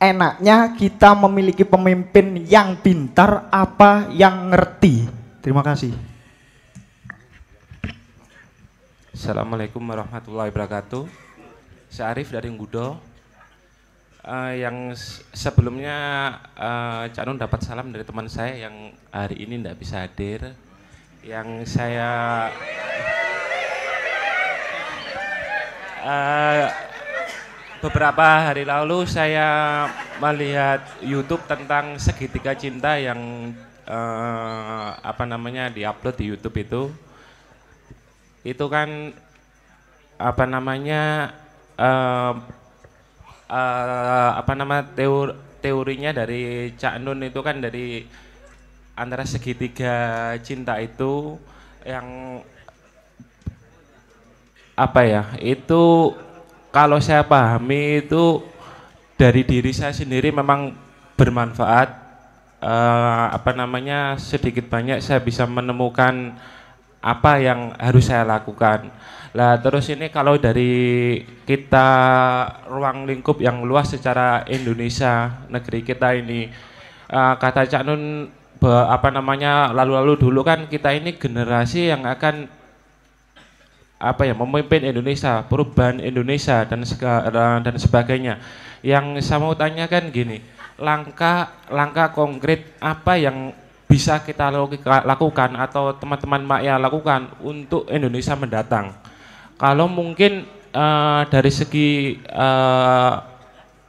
enaknya kita memiliki pemimpin yang pintar apa yang ngerti? Terima kasih. Assalamualaikum warahmatullahi wabarakatuh. Saya Arif dari Ngudo. Yang sebelumnya Cak Nun dapat salam dari teman saya yang hari ini tidak bisa hadir. Yang saya beberapa hari lalu saya melihat YouTube tentang segitiga cinta yang diupload di YouTube itu kan teorinya dari Cak Nun itu kan dari antara segitiga cinta itu yang apa ya, itu kalau saya pahami itu dari diri saya sendiri memang bermanfaat, apa namanya, sedikit banyak saya bisa menemukan apa yang harus saya lakukan. Lah terus ini kalau dari kita ruang lingkup yang luas secara Indonesia, negeri kita ini, kata Cak Nun, apa namanya, lalu-lalu dulu kan kita ini generasi yang akan apa ya, memimpin Indonesia, perubahan Indonesia dan sebagainya. Yang saya mau tanyakan gini, langkah konkret apa yang bisa kita lakukan atau teman-teman Ma'ya lakukan untuk Indonesia mendatang? Kalau mungkin dari segi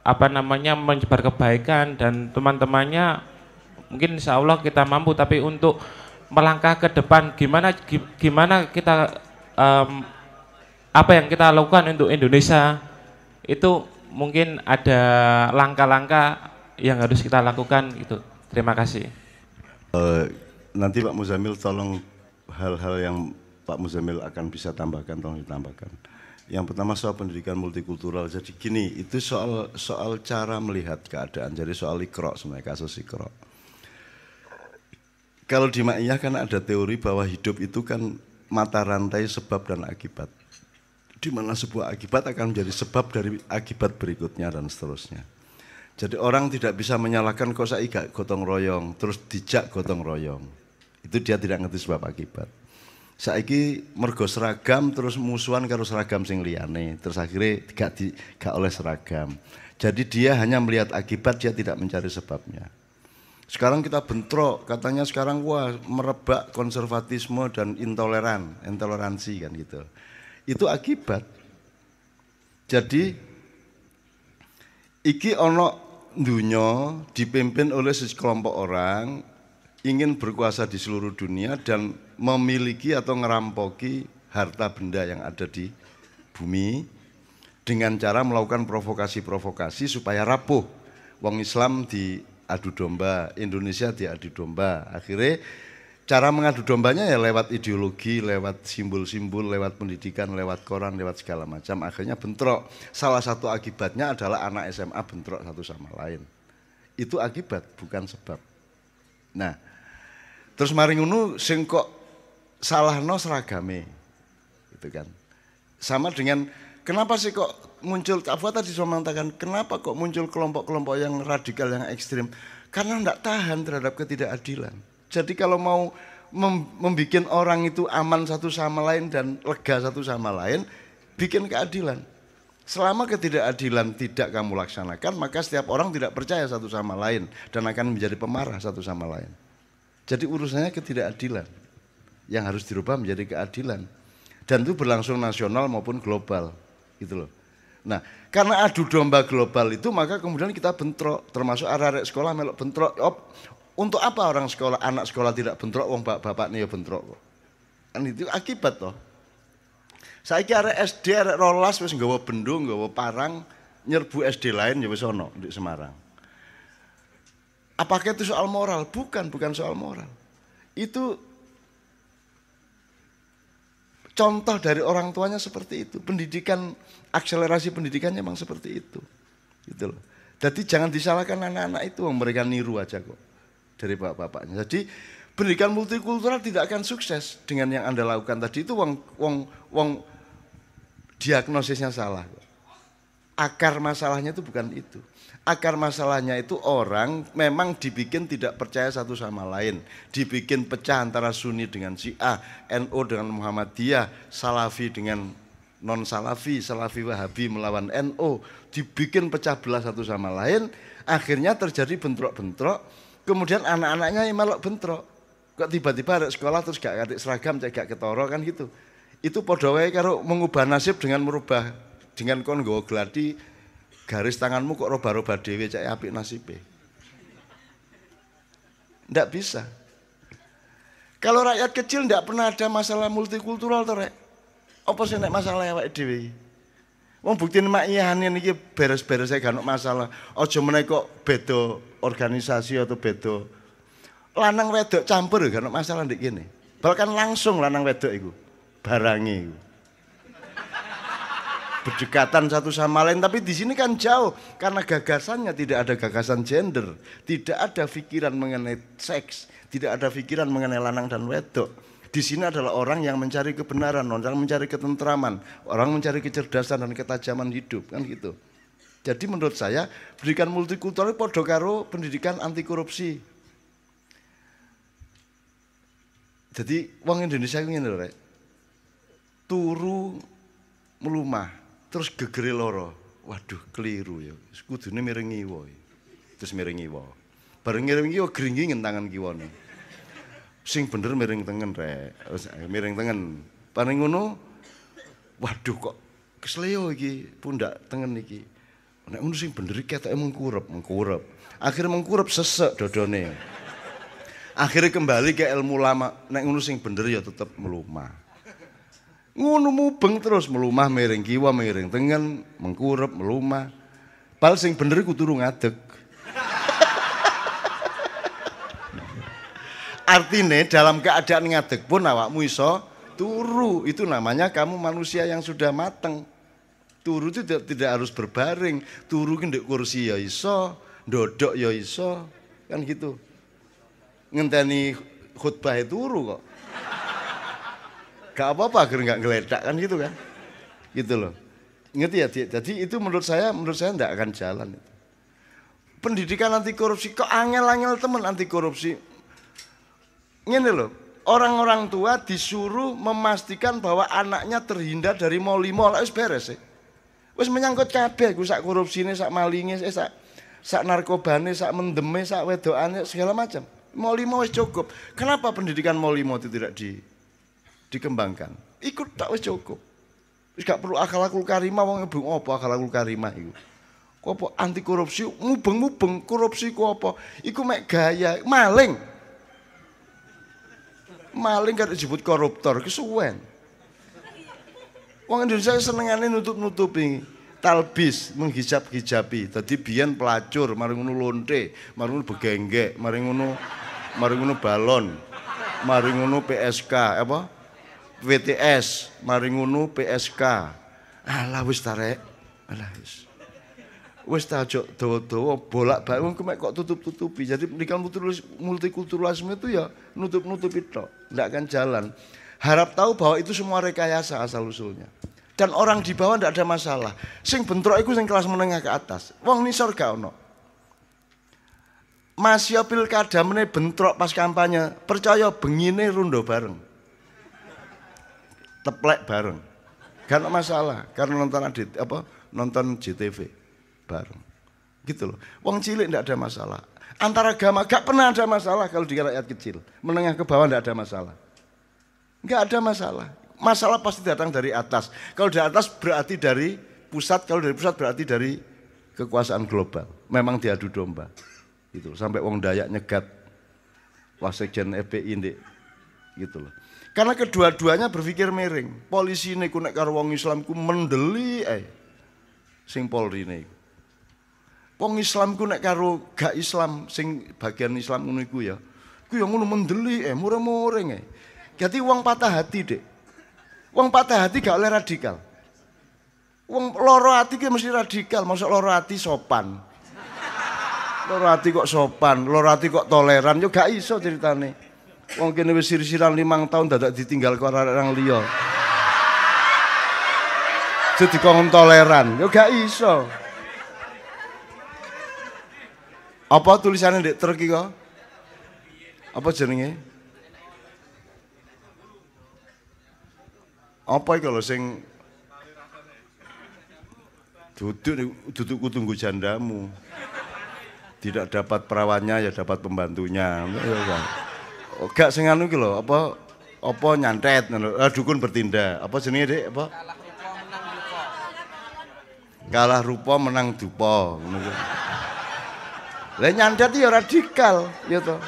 apa namanya, menyebar kebaikan dan teman-temannya mungkin insya Allah kita mampu, tapi untuk melangkah ke depan gimana kita apa yang kita lakukan untuk Indonesia, itu mungkin ada langkah-langkah yang harus kita lakukan gitu. Terima kasih. Nanti Pak Muzamil tolong hal-hal yang Pak Muzamil akan bisa tambahkan, tolong ditambahkan. Yang pertama soal pendidikan multikultural. Jadi gini, itu soal cara melihat keadaan. Jadi soal Iqra sebenarnya, kasus Iqra. Kalau di Ma'iyah kan ada teori bahwa hidup itu kan mata rantai sebab dan akibat. Di mana sebuah akibat akan menjadi sebab dari akibat berikutnya dan seterusnya. Jadi orang tidak bisa menyalahkan kok saiki gotong royong, terus dijak gotong royong. Itu dia tidak ngerti sebab akibat. Saiki mergo seragam terus musuhan karo seragam sing liyane, terus akhirnya gak oleh seragam. Jadi dia hanya melihat akibat, dia tidak mencari sebabnya. Sekarang kita bentrok, katanya sekarang wah merebak konservatisme dan intoleransi kan gitu. Itu akibat. Jadi iki ono dunya dipimpin oleh sekelompok orang ingin berkuasa di seluruh dunia dan memiliki atau ngerampoki harta benda yang ada di bumi dengan cara melakukan provokasi-provokasi supaya rapuh. Wong Islam diadu domba, Indonesia diadu domba. Akhirnya cara mengadu dombanya ya lewat ideologi, lewat simbol-simbol, lewat pendidikan, lewat koran, lewat segala macam. Akhirnya bentrok. Salah satu akibatnya adalah anak SMA bentrok satu sama lain. Itu akibat, bukan sebab. Nah, terus mari ngono sing kok salahno seragame. Gitu kan. Sama dengan kenapa sih kok muncul, Afwa tadi sudah mengatakan kenapa kok muncul kelompok-kelompok yang radikal, yang ekstrim? Karena tidak tahan terhadap ketidakadilan. Jadi kalau mau membuat orang itu aman satu sama lain dan lega satu sama lain, bikin keadilan. Selama ketidakadilan tidak kamu laksanakan, maka setiap orang tidak percaya satu sama lain dan akan menjadi pemarah satu sama lain. Jadi urusannya ketidakadilan yang harus dirubah menjadi keadilan. Dan itu berlangsung nasional maupun global, gitu loh. Nah, karena adu domba global itu maka kemudian kita bentrok, termasuk arek-arek sekolah melok bentrok. Untuk apa orang sekolah, anak sekolah tidak bentrok, wong bapaknya ya bentrok kok. Kan itu akibat toh. Saiki arek SD, arek rolas wis nggawa bendung, nggawa parang, nyerbu SD lain ya wis ono di Semarang. Apakah itu soal moral? Bukan soal moral. Itu contoh dari orang tuanya seperti itu. Pendidikan, akselerasi pendidikannya memang seperti itu. Gitu loh. Jadi jangan disalahkan anak-anak itu, mereka niru aja kok dari bapak-bapaknya. Jadi pendidikan multikultural tidak akan sukses dengan yang Anda lakukan tadi itu. Wong diagnosisnya salah. Akar masalahnya itu bukan itu. Akar masalahnya itu orang memang dibikin tidak percaya satu sama lain. Dibikin pecah antara Sunni dengan Syiah, NU dengan Muhammadiyah, Salafi dengan non-Salafi, Salafi Wahabi melawan NU. Dibikin pecah belah satu sama lain. Akhirnya terjadi bentrok-bentrok. Kemudian anak-anaknya yang melok bentrok. Kok tiba-tiba ada sekolah terus gak ngerti seragam, gak ketoro kan gitu. Itu padha wae karo mengubah nasib dengan merubah, dengan kon nggawa gladi garis tanganmu kok roba-roba dhewe cek apik nasibe. Ndak bisa. Kalau rakyat kecil ndak pernah ada masalah multikultural to, Rek. Apa sih nek masalah awake dhewe? Wong buktine Ma'iyahane niki beres-beres gak ono masalah. Aja meneh kok beda organisasi atau beda lanang wedok campur gak ono masalah ndek kene. Bahkan langsung lanang wedok iku barange iku. berdekatan satu sama lain, tapi di sini kan jauh karena gagasannya tidak ada gagasan gender, tidak ada pikiran mengenai seks, tidak ada pikiran mengenai lanang dan wedok. Di sini adalah orang yang mencari kebenaran, orang mencari ketentraman, orang mencari kecerdasan dan ketajaman hidup, kan gitu. Jadi menurut saya pendidikan multikultural podo karo pendidikan anti korupsi. Jadi wong Indonesia ngene lho rek. Turu melumah terus gegere loro. Waduh keliru ya. Kudune miring ngiwa. Terus miring ngiwa. Bareng miring ngiwa gringgingen tangan kiwane. Sing bener miring tengen rek. Miring tengen. Paling ngono waduh kok kesleo iki pundak tengen iki. Nek ngono sing bener iki ketoke mengkurep. Akhirnya mengkurep sesek dodone. Akhirnya kembali ke ilmu lama. Nek ngono sing bener ya tetep melumah. Ngono mubeng terus melumah miring kiwa miring tengen mengkurep melumah. Bal sing bener iku turu ngadeg. Artine dalam keadaan ngadeg pun awakmu iso turu. Itu namanya kamu manusia yang sudah mateng. Turu itu tidak harus berbaring. Turu ki ndek kursi ya iso, ndodok ya iso, kan gitu. Ngenteni khutbah turu kok. Gak apa-apa agar nggak ngeledak kan gitu kan, gitu loh. Ngerti ya? Jadi itu menurut saya tidak akan jalan. Pendidikan anti korupsi kok angel-angel temen anti korupsi. Ngene loh, orang-orang tua disuruh memastikan bahwa anaknya terhindar dari mall wis beres. Wis menyangkut kabeh ku sak korupsine, sak malinge, sak narkobane, sak mendeme, sak wedokane segala macam. Mall wis cukup. Kenapa pendidikan mall itu tidak dikembangkan? Ikut tak wis cukup. Wis gak perlu akhlakul karimah wong ebung apa akhlakul karimah iku. Ku apa anti korupsi mubeng-mubeng korupsi ku apa? Iku mek gaya maling. Maling kan disebut koruptor kesuwen. Wong Indonesia senengane nutup-nutupi, talbis menghijab-hijabi. Dadi biyen pelacur, mari ngono lonte, mari ngono begenggek, mari ngono balon, mari ngono PSK apa? WTS, mari ngono PSK. Alah wis ta rek. Alah wis. Wis ta aja dawa-dawa bolak-balik wong mek kok tutup-tutupi. Jadi pendidikan multikulturalisme itu ya nutup-nutupi tok, ndak akan jalan. Harap tahu bahwa itu semua rekayasa asal usulnya. Dan orang di bawah ndak ada masalah. Sing bentrok iku sing kelas menengah ke atas. Wong nisor gak ono. Masya pilkada meneh bentrok pas kampanye, percaya bengine rundo bareng. Teplek bareng, gak ada masalah karena nonton JTV bareng, gitu loh. Wong cilik ndak ada masalah, antar agama gak pernah ada masalah kalau di rakyat kecil, menengah ke bawah ndak ada masalah, nggak ada masalah. Masalah pasti datang dari atas. Kalau dari atas berarti dari pusat, kalau dari pusat berarti dari kekuasaan global. Memang diadu domba, gitu. Sampai wong Dayak nyegat wasekjen FPI ndek, gitu loh. Karena kedua-duanya berpikir miring. Polisi ini ku nek karo wong Islam ku mendeli sing Polri ini. Wong Islam ku nek karo gak Islam sing bagian Islam ngono iku ya. Ku yang ngono mendeli mureng-mureng Jadi wong patah hati, Dek. Wong patah hati gak oleh radikal. Wong loro hati ki mesti radikal, masuk loro hati sopan. Loro hati kok sopan, loro hati kok toleran, yo gak iso ceritane. Wong kene wis sir-siran 5 tahun dadak ditinggal karo orang liya. Jadi kok toleran, yo gak iso. Apa tulisannya ndek truk iki kok? Apa jenenge? Apa iki lho sing duduk tunggu jandamu. Tidak dapat perawannya ya dapat pembantunya. Gak sing anu iki lho, apa nyantet ngono. Dukun bertindak. Apa jenenge, Dik? Apa? Kalah rupa menang dupa ngono kuwi. Lah nyantet ya radikal, ya toh.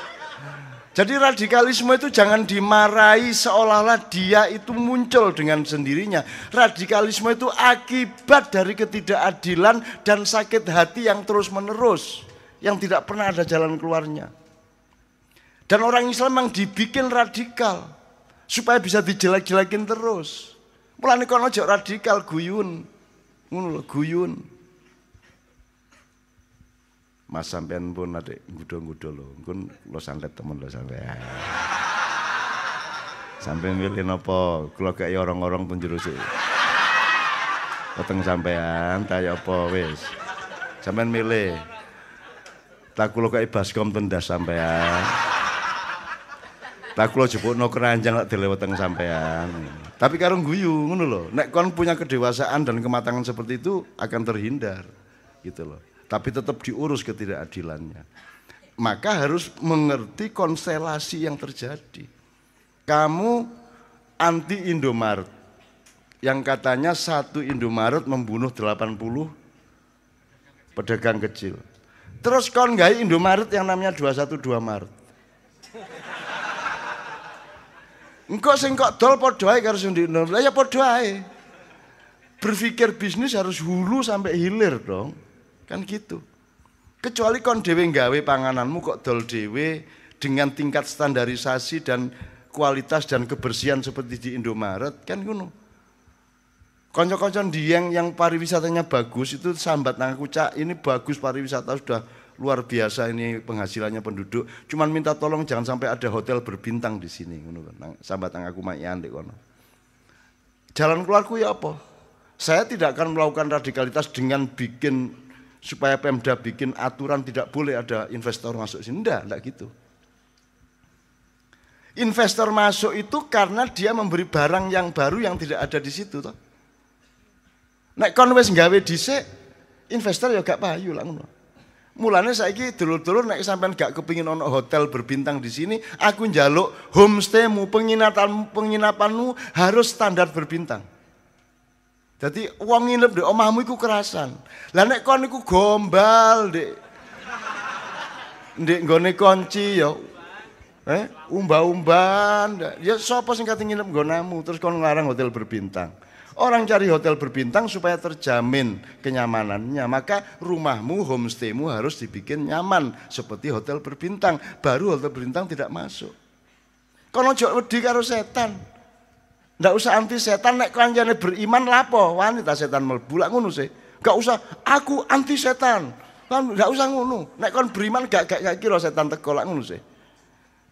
Jadi radikalisme itu jangan dimarahi seolah-olah dia itu muncul dengan sendirinya. Radikalisme itu akibat dari ketidakadilan dan sakit hati yang terus-menerus, yang tidak pernah ada jalan keluarnya. Dan orang Islam memang dibikin radikal supaya bisa dijelek-jelekin terus. Mulane kono aja radikal guyun. Ngono lho guyun. Mas sampean pun adik nggudo-nggudo lho. Engko lo santet temen lo sampean. Sampean milih napa? Kula gak ya orang-orang pun jero sik. Weteng sampean kaya apa wis. Sampean milih. Tak kula kaya baskom tendas sampean. Tak kula jebukno keranjang lak dele weteng sampean. Tapi karo guyu ngono lho. Nek kon punya kedewasaan dan kematangan seperti itu akan terhindar gitu loh. Tapi tetap diurus ketidakadilannya. Maka harus mengerti konstelasi yang terjadi. Kamu anti Indomaret. Yang katanya satu Indomaret membunuh 80 pedagang kecil. Terus kon gawe Indomaret yang namanya 212 Maret. Engkau sing kok dol padha ae karo sing di Indomaret. Lah ya padha ae. Berpikir bisnis harus hulu sampai hilir dong. Kan gitu. Kecuali kon dhewe nggawe pangananmu kok dol dhewe dengan tingkat standarisasi dan kualitas dan kebersihan seperti di Indomaret kan ngono. Kanca-kanca Dieng yang pariwisatanya bagus itu sambat nang aku, Cak, ini bagus pariwisata sudah luar biasa ini penghasilannya penduduk. Cuman minta tolong jangan sampai ada hotel berbintang di sini ngono kan. Sambat nang aku mayan ndek kono. Jalan keluarku ya apa? Saya tidak akan melakukan radikalitas dengan bikin supaya Pemda bikin aturan tidak boleh ada investor masuk sini. Enggak gitu. Investor masuk itu karena dia memberi barang yang baru yang tidak ada di situ toh. Nek kon wis nggawe dhisik, investor ya gak payu lah ngono. Mulane saiki dulur-dulur nek sampean gak kepengin ono hotel berbintang di sini, aku njaluk homestaymu, penginapanmu harus standar berbintang. Jadi wong nginep di omahmu iku kerasan. Lah nek kon iku gombal ndek nggone kunci ya. Umba-umban. Ya sapa sing kate nginep nggonamu terus kon nglarang hotel berbintang. Orang cari hotel berbintang supaya terjamin kenyamanannya, maka rumahmu, homestaymu harus dibikin nyaman seperti hotel berbintang. Baru hotel berbintang tidak masuk. Kono ojo wedi karo setan. Ndak usah anti setan, nek kancane beriman lapo wanita setan mlebu lak ngono sih. Gak usah aku anti setan. Kan ndak usah ngono. Nek kon beriman gak kira setan teko lak ngono sih.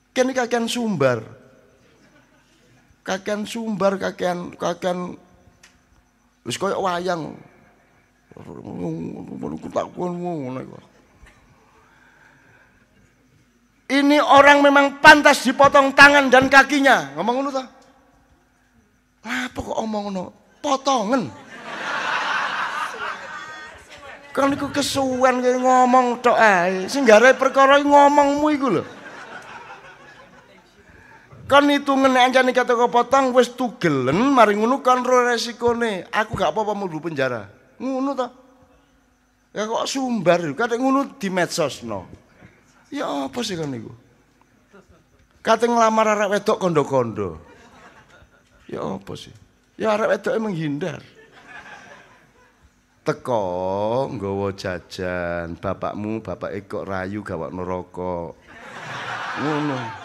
Kene kakean sumbar. Kakean sumbar kakean wis koyo wayang. Ini orang memang pantas dipotong tangan dan kakinya. Ngomong ngono ta? Apa kok omong ngono? Potongan. Kan iku kesuwen ngomong tok ae. Sing gare perkara ngomongmu iku lho. Kan hitungan ancane kata kau potong wis tugelen mari ngono kan ro resikone. Aku gak apa-apa mlebu penjara. Ngono ta? Ya kok sumbar kadek ngono di medsosno. Ya apa sih kan niku? Kate nglamar arek wedok kondo-kondo. Ya apa sih? Ya arek wedoke menghindar. Teko nggawa jajan, bapakmu bapak kok rayu gawakno rokok. Ngono.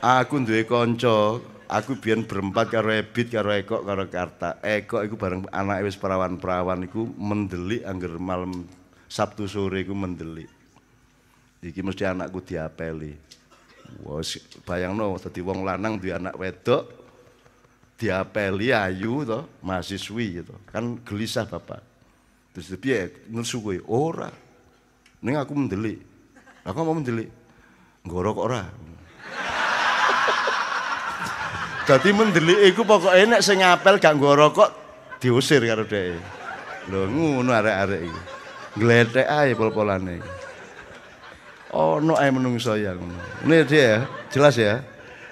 Aku duwe kanca, aku biyen berempat karo Ebit, karo Ekok, karo Karta. Ekok iku bareng anake wis perawan-perawan iku mendelik angger malam Sabtu sore iku mendelik. Iki mesti anakku diapeli. Wes bayangno dadi wong lanang duwe anak wedok diapeli ayu to, mahasiswi gitu. Kan gelisah bapak. Terus piye nesu kowe? Ora. Ning aku mendelik. Aku mau mendelik. Ngorok ora. Dadi mendelik iku pokoke nek sing ngapel gak nggo rokok diusir karo dhek. Lho ngono arek-arek iki. Glethek ae pol-polane. Ono ae menungso ya ngono. Ini dia ya, jelas ya.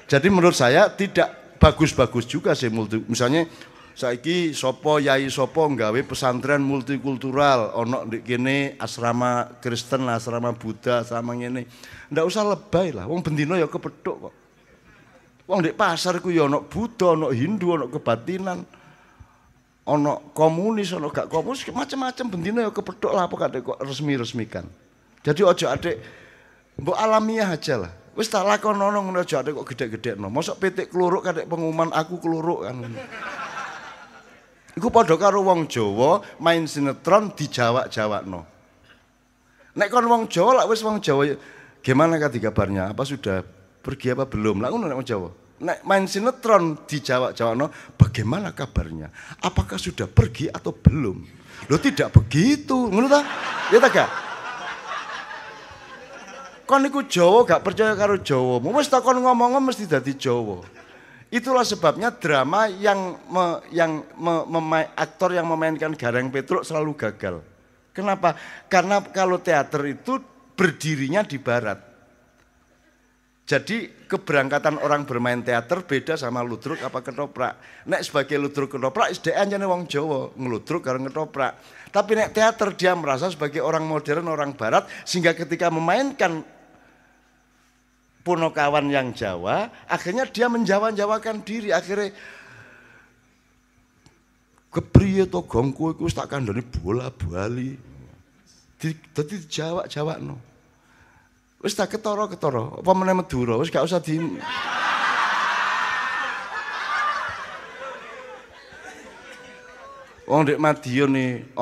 Jadi menurut saya tidak bagus-bagus juga sih misalnya saiki sapa yai sapa nggawe pesantren multikultural, ono ndek kene asrama Kristen, asrama Buddha, asrama ngene. Ndak usah lebay lah, wong bendina ya kepethuk kok. Wong ndek pasar ku ya ana Buddha, ana Hindu, ana kebatinan. Ana komunis, ana gak komunis, macam-macam bendina ya kepethuk lah apa kadek kok resmi-resmikan. Jadi ojo adek mbok alamiah aja lah. Wis tak lakonono ngono aja adek kok gedhe-gedhekno. Mosok pitik kluruk kadek pengumuman aku kluruk kan. Iku padha karo wong Jawa main sinetron dijawak-jawakno. Nek kon wong Jawa lak wis wong Jawa, gimana tadi kabarnya? Apa sudah pergi apa belum? Lah ngono nek wong Jawa. Nek main sinetron dijawak-jawakno, bagaimana kabarnya? Apakah sudah pergi atau belum? Loh tidak begitu, ngono ta? Ya ta gak? Kon niku Jawa gak percaya karo Jawa. Wis ta kon ngomong mesti dadi Jawa. Itulah sebabnya drama aktor yang memainkan Gareng Petruk selalu gagal. Kenapa? Karena kalau teater itu berdirinya di barat. Jadi keberangkatan orang bermain teater beda sama ludruk apa ketoprak. Nek sebagai ludruk ketoprak SDN jane wong Jawa, ngeludruk karo ketoprak. Tapi nek teater dia merasa sebagai orang modern, orang barat, sehingga ketika memainkan Punokawan yang Jawa, akhirnya dia menjawa-jawakan diri, akhirnya kepriye to gongku iku wis tak kandhani bola-bali. Dadi dijawak-jawakno. Wis tak ketara-ketara, apa meneh Madura, wis gak usah di Wong ndek Madiun nih,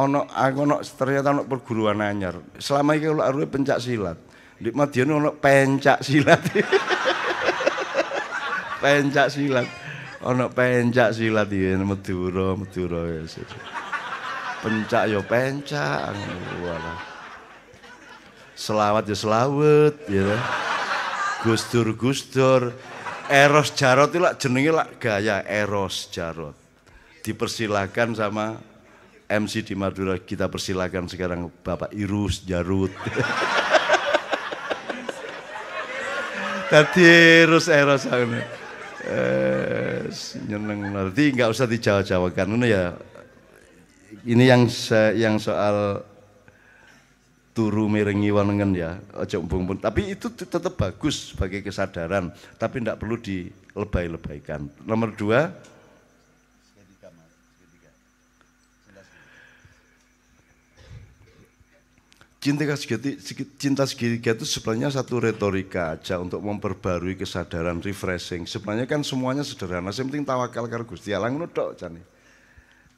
ternyata ono perguruan anyar. Selama iki lak aruhe pencak silat. Di Madiun ono pencak silat. Pencak silat. Ono pencak silat iki Madura ya. Pencak ya pencak. Selawat ya selawat ya. Gusdur. Eros Jarot itu lak jenenge lak gaya Eros Jarot. Dipersilakan sama MC di Madura, kita persilakan sekarang Bapak Irus Jarut. Tadi Eros nyeneng nanti nggak usah dijawab-jawabkan ya. Ini yang soal turu mirengi wanengen ya, ojo umpun. Tapi itu tetap bagus sebagai kesadaran, tapi tidak perlu dilebay-lebaykan. Nomor 2, cinta segitiga itu sebenarnya satu retorika aja untuk memperbarui kesadaran, refreshing. Sebenarnya kan semuanya sederhana, yang penting tawakal karo Gusti Allah ngono tok jane.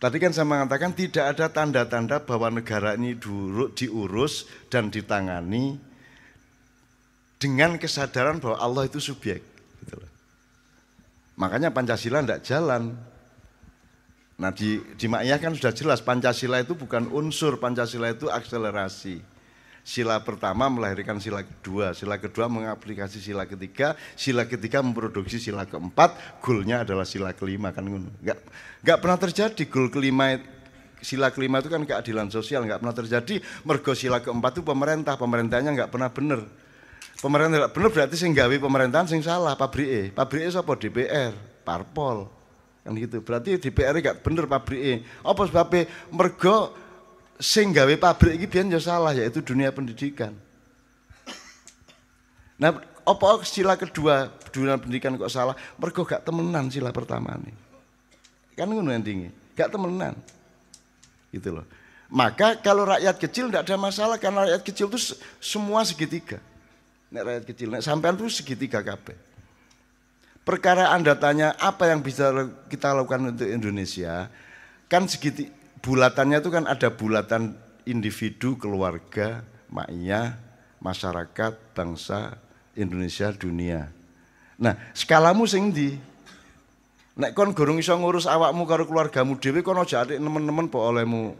Tadi kan saya mengatakan tidak ada tanda-tanda bahwa negara ini diurus dan ditangani dengan kesadaran bahwa Allah itu subjek. Gitu loh. Makanya Pancasila tidak jalan. Nah di Maiyah kan sudah jelas Pancasila itu bukan unsur, Pancasila itu akselerasi. Sila pertama melahirkan sila kedua mengaplikasi sila ketiga memproduksi sila keempat, goalnya adalah sila kelima kan ngono. Enggak pernah terjadi goal kelima, sila kelima itu kan keadilan sosial, enggak pernah terjadi. Mergo sila keempat itu pemerintahnya enggak pernah bener. Pemerintah enggak bener berarti sing gawe pemerintahan sing salah, pabrike sapa DPR, parpol. Kan gitu. Berarti DPR enggak bener pabrike. Apa sebabnya? Mergo sing gawe pabrik iki biyen ya salah, yaitu dunia pendidikan. Nah, apa sila kedua dunia pendidikan kok salah? Mergo gak temenan sila pertama nih. Kan ngono endinge, gak temenan. Gitu loh. Maka kalau rakyat kecil tidak ada masalah karena rakyat kecil itu semua segitiga. Nek rakyat kecil, nek sampean itu segitiga kabeh. Perkara Anda tanya apa yang bisa kita lakukan untuk Indonesia, kan segitiga. Bulatannya itu kan ada bulatan individu, keluarga, maiyah, masyarakat, bangsa, Indonesia, dunia. Nah, skalamu sing ndi? Nek kon gorong iso ngurus awakmu karo keluargamu dhewe kon aja atik nemen-nemen po olehmu.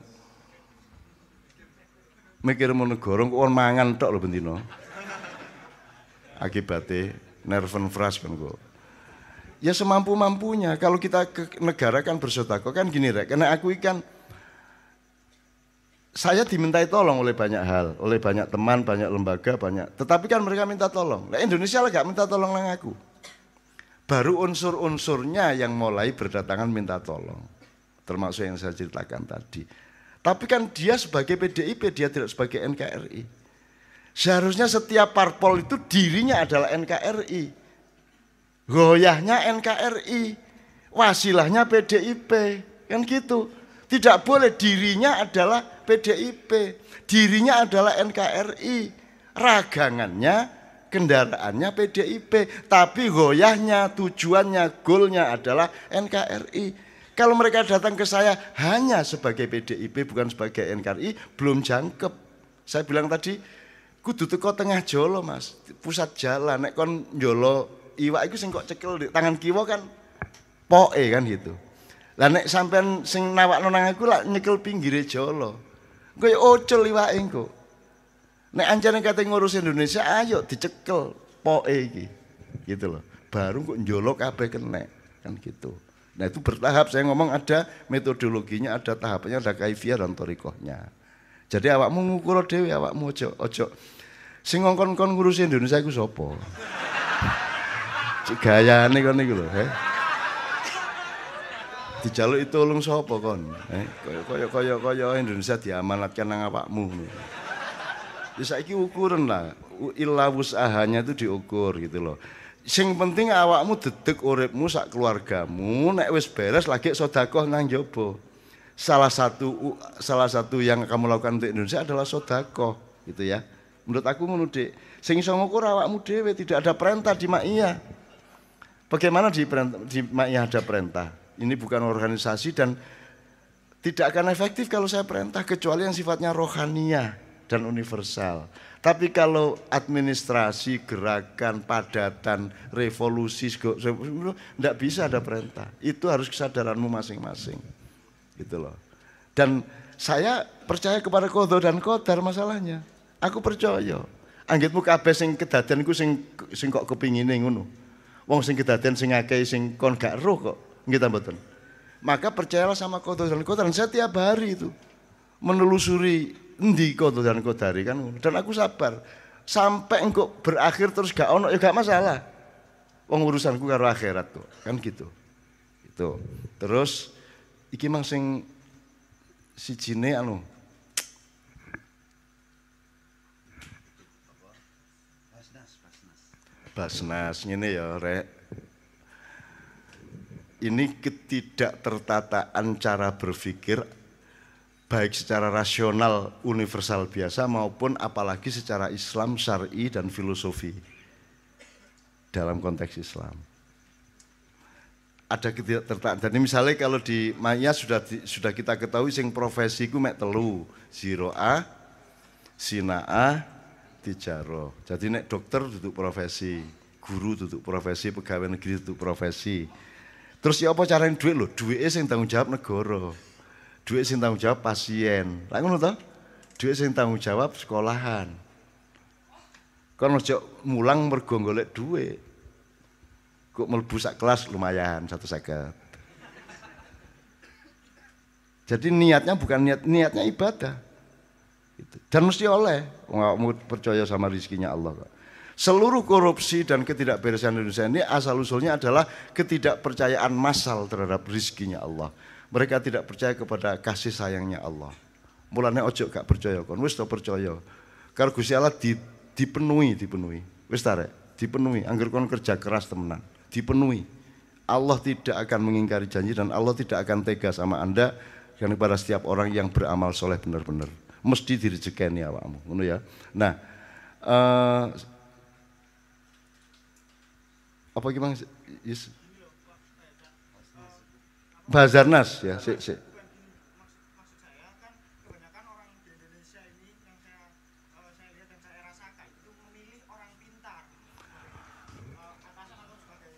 Mikirmu negara kon mangan tok lho bendina. Akibate nerven fras kan kok. Ya semampu-mampunya. Kalau kita ke negara kan bersedekah kan gini rek, karena aku ikan saya dimintai tolong oleh banyak hal, oleh banyak teman, banyak lembaga, banyak. Tetapi kan mereka minta tolong. Nah Indonesia lah gak minta tolong nang aku. Baru unsur-unsurnya yang mulai berdatangan minta tolong. Termasuk yang saya ceritakan tadi. Tapi kan dia sebagai PDIP, dia tidak sebagai NKRI. Seharusnya setiap parpol itu dirinya adalah NKRI. Goyahnya NKRI. Wasilahnya PDIP. Kan gitu. Tidak boleh dirinya adalah PDIP, dirinya adalah NKRI, ragangannya, kendaraannya PDIP, tapi goyahnya, tujuannya, goalnya adalah NKRI. Kalau mereka datang ke saya hanya sebagai PDIP bukan sebagai NKRI, belum jangkep. Saya bilang tadi, kudu teko tengah jolo Mas, pusat jalan. Nek kon jolo iwak iku sing kok cekel di tangan kiwa kan poke kan gitu. Lah nek sampean sing nawakno nang aku lak nyekel pinggire jolo. Engko ya ocul iwake engko. Nek anjane kate ngurus Indonesia ayo dicekel poke iki. Gitu loh. Baru kok njolo kabeh kenek kan gitu. Nah itu bertahap, saya ngomong ada metodologinya, ada tahapannya, ada kaifiah dan thariqahnya. Jadi awakmu ngukur dhewe, awakmu ojo sing ngongkon-ngongkon ngurusi Indonesia iku sapa? Cik gayane kon iku lho, dijaluki tolong sapa kon? Kaya Indonesia diamanatkan nang awakmu. Ya saiki ukuran lah, illa wus'ahanya itu diukur gitu loh. Sing penting awakmu dedek uripmu sak keluargamu, nek wis beres lagi sedekah nang jaba. Salah satu yang kamu lakukan untuk Indonesia adalah sedekah, gitu ya. Menurut aku ngono, Dik. Sing iso ngukur awakmu dhewe, tidak ada perintah di Maiyah. Bagaimana di Maiyah ada perintah? Ini bukan organisasi dan tidak akan efektif kalau saya perintah kecuali yang sifatnya rohaniyah dan universal. Tapi kalau administrasi, gerakan, padatan, revolusi, tidak bisa ada perintah. Itu harus kesadaranmu masing-masing. Gitu loh. Dan saya percaya kepada qadha dan qadar masalahnya. Aku percaya. Anggitmu kabeh sing kedaden iku sing kok kepingine ngono. Wong sing kedaden sing akeh sing kon gak roh kok. Nggih ta mboten? Maka percayalah sama qadha dan qadar. Saya tiap hari itu menelusuri endi qadha dan qadari kan. Dan aku sabar sampai engko berakhir terus gak ono ya gak masalah. Wong urusanku karo akhirat kok. Kan gitu. Itu. Terus iki mang sing sijine anu Basnas ngene ya rek. Ini ketidaktertataan cara berpikir baik secara rasional universal biasa maupun apalagi secara Islam syar'i dan filosofi dalam konteks Islam. Ada ketidaktertaatan. Jadi misalnya kalau di Maya sudah kita ketahui sing profesi ku mek telu, ziroah, sina'ah, tijaro. Jadi nek dokter duduk profesi, guru duduk profesi, pegawai negeri duduk profesi. Terus ya apa carane duit lho? Duwike sing tanggung jawab negara. Duit sing tanggung jawab pasien. Lah ngono to? Duit sing tanggung jawab sekolahan. Kon ojo mulang mergo golek duit. Kok mlebu sak kelas lumayan 150. Jadi niatnya bukan niatnya ibadah. Dan mesti oleh, nggak percaya sama rizkinya Allah. Seluruh korupsi dan ketidakberesan Indonesia ini asal usulnya adalah ketidakpercayaan massal terhadap rizkinya Allah. Mereka tidak percaya kepada kasih sayangnya Allah. Mulanya ojo gak percaya kon, wis to percaya. Karena Gusti Allah dipenuhi. Wis ta rek, dipenuhi. Angger kon kerja keras temenan, dipenuhi. Allah tidak akan mengingkari janji dan Allah tidak akan tega sama Anda dan kepada setiap orang yang beramal soleh benar-benar. Mesti direjekeni awakmu, ngono ya. Nah, apa gimana? Yes. Basarnas ya, sik.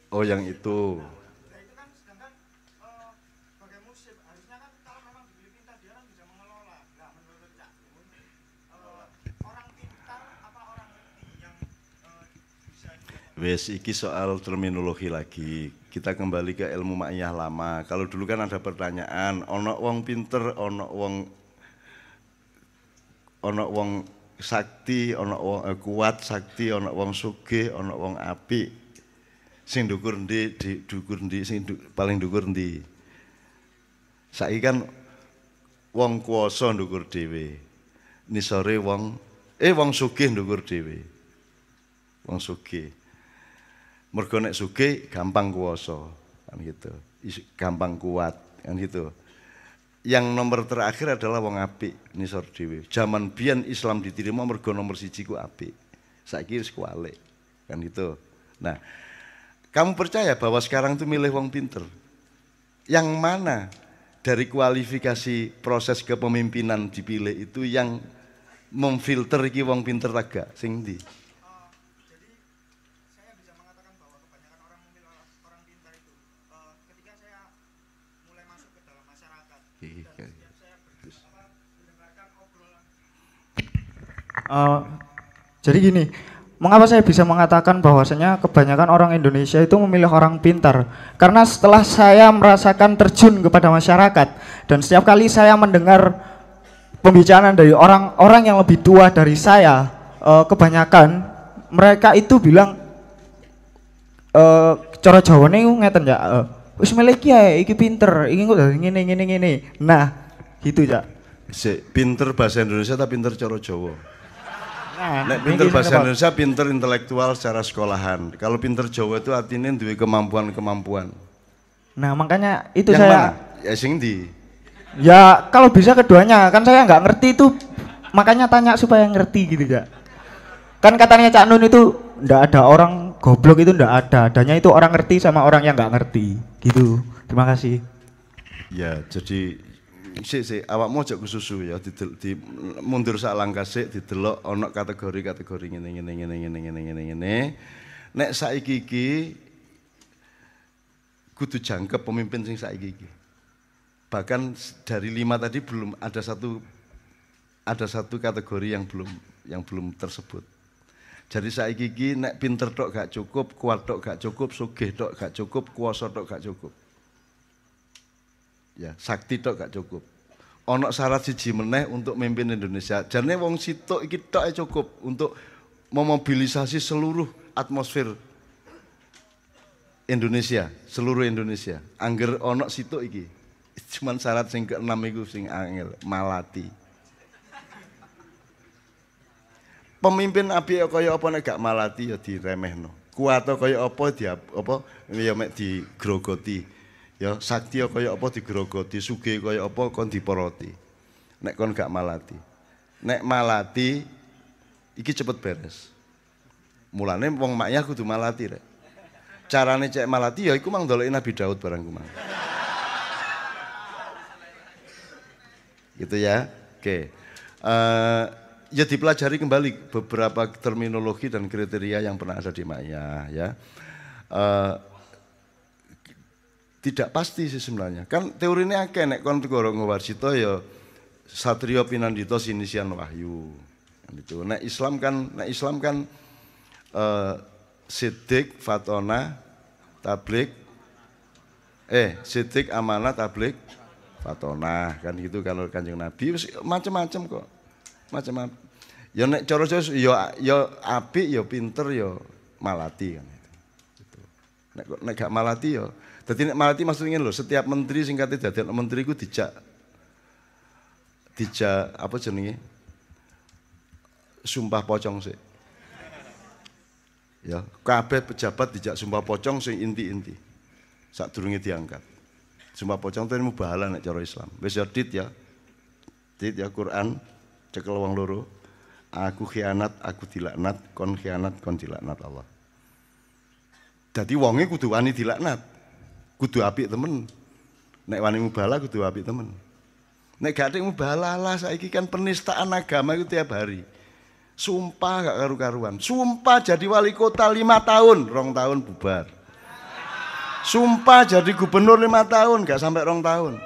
Oh yang itu. Wes iki soal terminologi lagi. Kita kembali ke ilmu Ma'iyah lama. Kalau dulu kan ada pertanyaan, ono wong pinter, ono wong sakti, ono wong kuat sakti, ono wong sugih, ono wong apik. Sing ndukur endi, paling ndukur endi. Saiki kan wong kuwasa ndukur dhewe. Nisore wong sugih ndukur dhewe. Wong sugih. Mergo nek sugih gampang kuwasa kan gitu. Gampang kuat kan gitu. Yang nomor terakhir adalah wong apik nisor dhewe. Zaman biyen Islam diterima mergo nomor 1 ku apik. Saiki wis kuwalik kan gitu. Nah, kamu percaya bahwa sekarang itu milih wong pinter? Yang mana dari kualifikasi proses kepemimpinan dipilih itu yang memfilter iki wong pinter agak sing ndi? Jadi saya bisa mengatakan bahwa kebanyakan orang memilih orang pintar itu ketika saya mulai masuk ke dalam masyarakat dan setiap saya mendengarkan obrolan. Jadi gini, mengapa saya bisa mengatakan bahwasanya kebanyakan orang Indonesia itu memilih orang pintar? Karena setelah saya merasakan terjun kepada masyarakat dan setiap kali saya mendengar pembicaraan dari orang-orang yang lebih tua dari saya, kebanyakan mereka itu bilang cara Jawane ngeten ya, wis milih iki ae, iki pinter, iki kok ngene. Nah, gitu ya. Pinter bahasa Indonesia tapi pinter cara Jawa. Nah, Nek pinter bahasa Indonesia pinter intelektual secara sekolahan. Kalau pinter Jawa itu artinya duwe kemampuan. Nah, makanya itu yang saya mana? Ya sing ndi? ya kalau bisa keduanya, kan saya nggak ngerti itu, makanya tanya supaya ngerti gitu ya. Kan katanya Cak Nun itu ndak ada orang goblok, itu ndak ada, adanya itu orang ngerti sama orang yang nggak ngerti gitu. Terima kasih. Ya, jadi sik awakmu aja kesusu ya, mundur sak langkah sik didelok ana kategori ngene. Nek saiki iki kudu jangkep pemimpin sing saiki iki. Bahkan dari 5 tadi belum ada satu kategori yang belum tersebut. Jadi saiki iki nek pinter tok gak cukup, kuat tok gak cukup, sugih tok gak cukup, kuwasa tok gak cukup. Ya, sakti tok gak cukup. Ono syarat siji meneh untuk memimpin Indonesia. Jarene wong sitok iki tok cukup untuk memobilisasi seluruh atmosfer Indonesia, seluruh Indonesia. Angger ono sitok iki. Cuman syarat sing ke-6 iku sing angel, malati. Pemimpin apik kaya apa nek gak malati ya diremehno. Kuat kaya apa ya mek digrogoti. Ya sakti kaya apa digrogoti, sugih kaya apa kon diporoti. Nek kon gak malati. Nek malati iki cepet beres. Mulane wong maknya kudu malati rek. Carane cek malati ya iku mang ndoloki Nabi Daud barangku mang. Gitu ya. Oke. Ya dipelajari kembali beberapa terminologi dan kriteria yang pernah ada di Maya ya. Tidak pasti sih sebenarnya. Kan teorinya akeh nek kon Gorong Warsito ya Satrio Pinandito Sinisian Wahyu. Gitu. Nek Islam kan Siddiq, Fatona, Tablik, Siddiq, Amanah, Tablik, Fatona, kan gitu kalau Kanjeng Nabi macam-macam kok. Macam-macam. Ya nek cara ya apik ya pinter ya malati kan gitu. Nek gak malati ya. Dadi nek malati maksudnya lho, setiap menteri sing kate dadi menteri ku dijak apa jenenge? Sumpah pocong sik. Ya, kabeh pejabat dijak sumpah pocong sing inti-inti. Sadurunge diangkat. Sumpah pocong itu mubahalah nek cara Islam. Wis ya dit ya. Dit ya Quran cekel wong loro. Aku khianat, aku dilaknat, kon khianat, kon dilaknat Allah. Dadi wonge kudu wani dilaknat. Kudu apik temen. Nek wani mubahalah kudu apik temen. Nek gak mubahalah lah saiki kan penistaan agama itu tiap hari. Sumpah gak karu-karuan. Sumpah jadi wali kota 5 tahun, 2 tahun bubar. Sumpah jadi gubernur 5 tahun, gak sampai 2 tahun.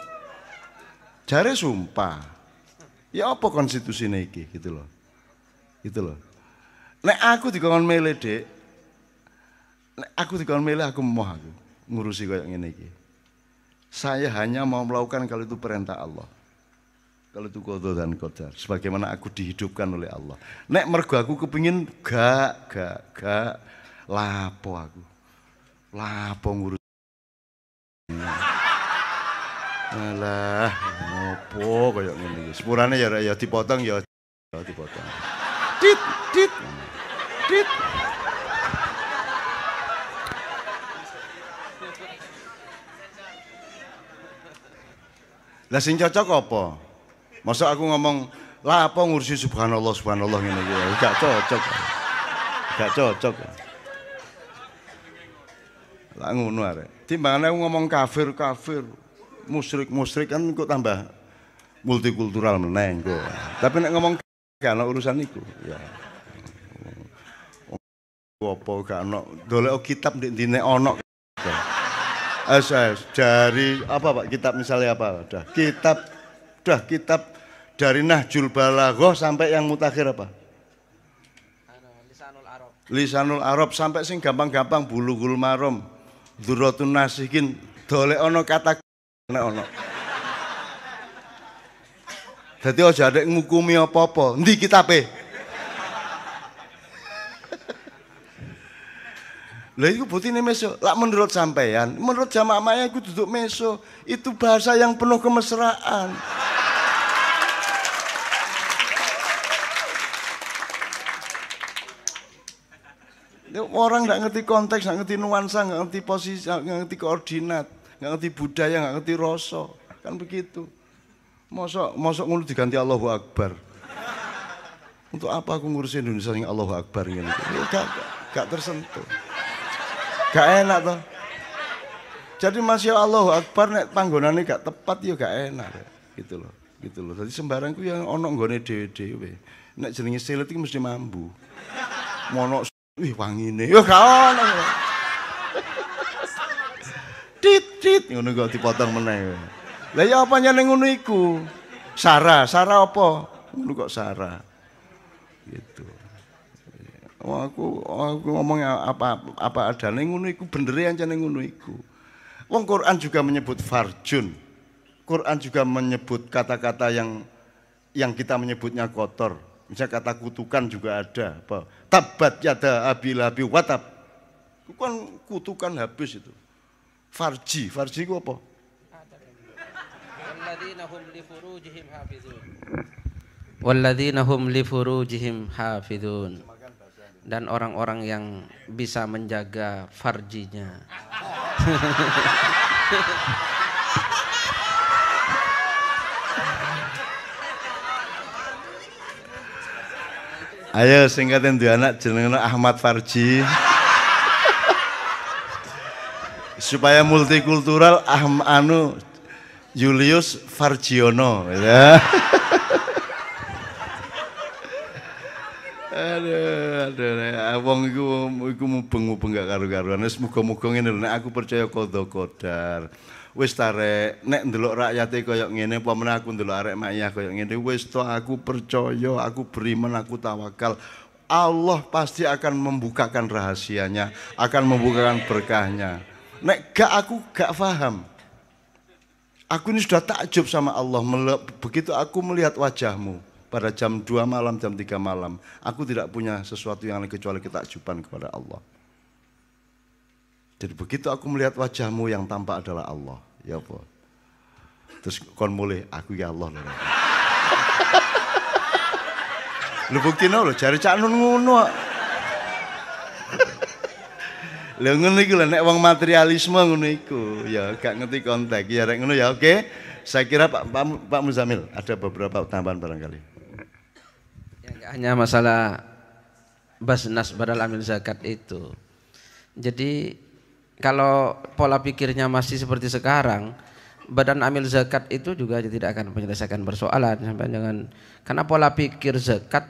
Jare sumpah. Ya apa konstitusinya iki gitu loh. Gitu loh. Nek aku dikon milih, Dik. Nek aku dikon milih aku mau aku ngurusi kayak ngene iki. Saya hanya mau melakukan kalau itu perintah Allah. Kalau itu qadha dan qadar, sebagaimana aku dihidupkan oleh Allah. Nek mergo aku kepengin gak lapo aku. Lapo ngurus. Alah, ngopo kayak ngene iki. Sepurane ya dipotong ya dipotong. Dit. Lah sing cocok apa? Masa aku ngomong lah apa ngurusi subhanallah ngene iki. Gak cocok. Lah ngono arek. Timbangane aku ngomong kafir. musyrik kan kok tambah multikultural meneng kok. Tapi nek ngomong gak ana urusan iku, ya. Apa gak ana dolek kitab ndek ono. Dari apa Pak? Kitab misalnya apa? Kitab dari Nahjul Balaghah sampai yang mutakhir apa? Lisanul Arab sampai sing gampang-gampang Bulughul Maram, Dzurratun Nasihin, dolek ono kata nek ono. Dadi aja adek ngukumi apa-apa. Endi kitabe? Lah iku butine meso. Lah menurut sampean, menurut jamaah iku duduk meso, itu bahasa yang penuh kemesraan. Orang nggak ngerti konteks, nggak ngerti nuansa, nggak ngerti posisi, nggak ngerti koordinat, nggak ngerti budaya, nggak ngerti rasa, kan begitu. Mosok ngono diganti Allahu Akbar. Untuk apa aku ngurusin Indonesia yang Allahu Akbar ngene iki? Gak tersentuh. Gak enak toh. Jadi masih Allahu Akbar nek panggonane gak tepat ya gak enak. Gitu loh. Jadi sembarang ku yang ono nggone dhewe-dhewe. Nek jenenge silet iki mesti mambu. Mono wih wangine ya gak ono. Tit ngono kok dipotong meneh. Lah ya apa nyene ngono iku? Sarah apa? Ngono kok Sarah. Gitu. Aku ngomongnya apa adane ngono iku bener ancane ngono iku. Wong Quran juga menyebut farjun. Quran juga menyebut kata-kata yang kita menyebutnya kotor. Misalnya kata kutukan juga ada. Apa? Tabat yada abil abi watab. Itu kan kutukan habis itu. Farji itu apa? Walladzina hum li furujihim hafizun. Dan orang-orang yang bisa menjaga farjinya. Ayo singkatin dua anak jenengnya Ahmad Farji. Supaya multikultural Julius Farjiono ya. Aduh, wong iku mubeng gak karu-karuan. Wis muga-muga ngene lho, nek aku percaya qadha qadar. Wis tarek nek ndelok rakyate kaya ngene apa meneh aku ndelok arek makiyah kaya ngene wis to aku percaya, aku beriman, aku tawakal. Allah pasti akan membukakan rahasianya, akan membukakan berkahnya. Nek aku gak paham. Aku ini sudah takjub sama Allah begitu aku melihat wajahmu pada jam 2 malam, jam 3 malam. Aku tidak punya sesuatu yang lain kecuali ketakjuban kepada Allah. Jadi begitu aku melihat wajahmu yang tampak adalah Allah. Ya apa? Terus kon mulai aku ya Allah lho. Lu buktine lho jare cak nun ngono. Lha ngono iku lho nek wong materialisme ngono iku ya gak ngerti konteks ya rek ngono ya oke. Saya kira Pak Muzamil ada beberapa tambahan barangkali. Ya enggak hanya masalah basnas badal amil zakat itu. Jadi kalau pola pikirnya masih seperti sekarang, badan amil zakat itu juga tidak akan menyelesaikan persoalan sampai jangan karena pola pikir zakat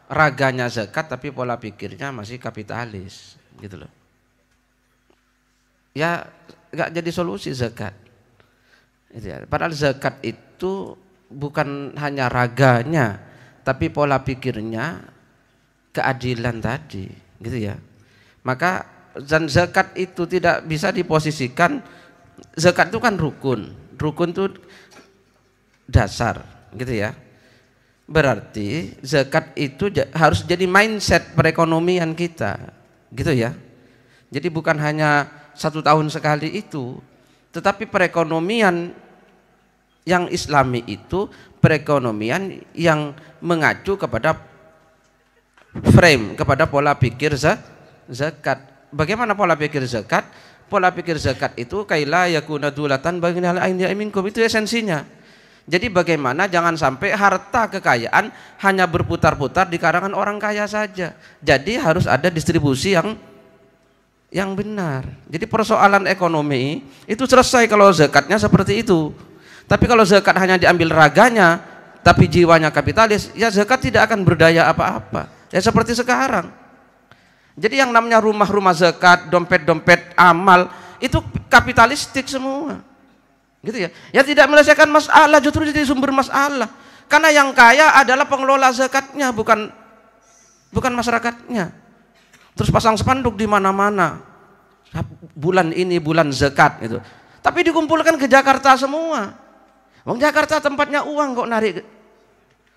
raganya zakat tapi pola pikirnya masih kapitalis gitu loh. Ya enggak jadi solusi zakat. Padahal zakat itu bukan hanya raganya tapi pola pikirnya keadilan tadi gitu ya. Maka dan zakat itu tidak bisa diposisikan, zakat itu kan rukun itu dasar gitu ya. Berarti zakat itu harus jadi mindset perekonomian kita gitu ya. Jadi bukan hanya 1 tahun sekali itu, tetapi perekonomian yang islami itu perekonomian yang mengacu kepada frame, kepada pola pikir zakat. Bagaimana pola pikir zakat? Pola pikir zakat itu kaila yakuna dulatan baginal aini minkum, itu esensinya. Jadi bagaimana jangan sampai harta kekayaan hanya berputar-putar di kalangan orang kaya saja. Jadi harus ada distribusi yang yang benar. Jadi persoalan ekonomi itu selesai kalau zakatnya seperti itu. Tapi kalau zakat hanya diambil raganya tapi jiwanya kapitalis, ya zakat tidak akan berdaya apa-apa. Ya seperti sekarang. Jadi yang namanya rumah-rumah zakat, dompet-dompet amal itu kapitalistik semua. Gitu ya. Ya tidak menyelesaikan masalah, justru jadi sumber masalah. Karena yang kaya adalah pengelola zakatnya, bukan masyarakatnya. Terus pasang spanduk di mana-mana. Bulan ini bulan zakat itu. Tapi dikumpulkan ke Jakarta semua. Wong Jakarta tempatnya uang kok narik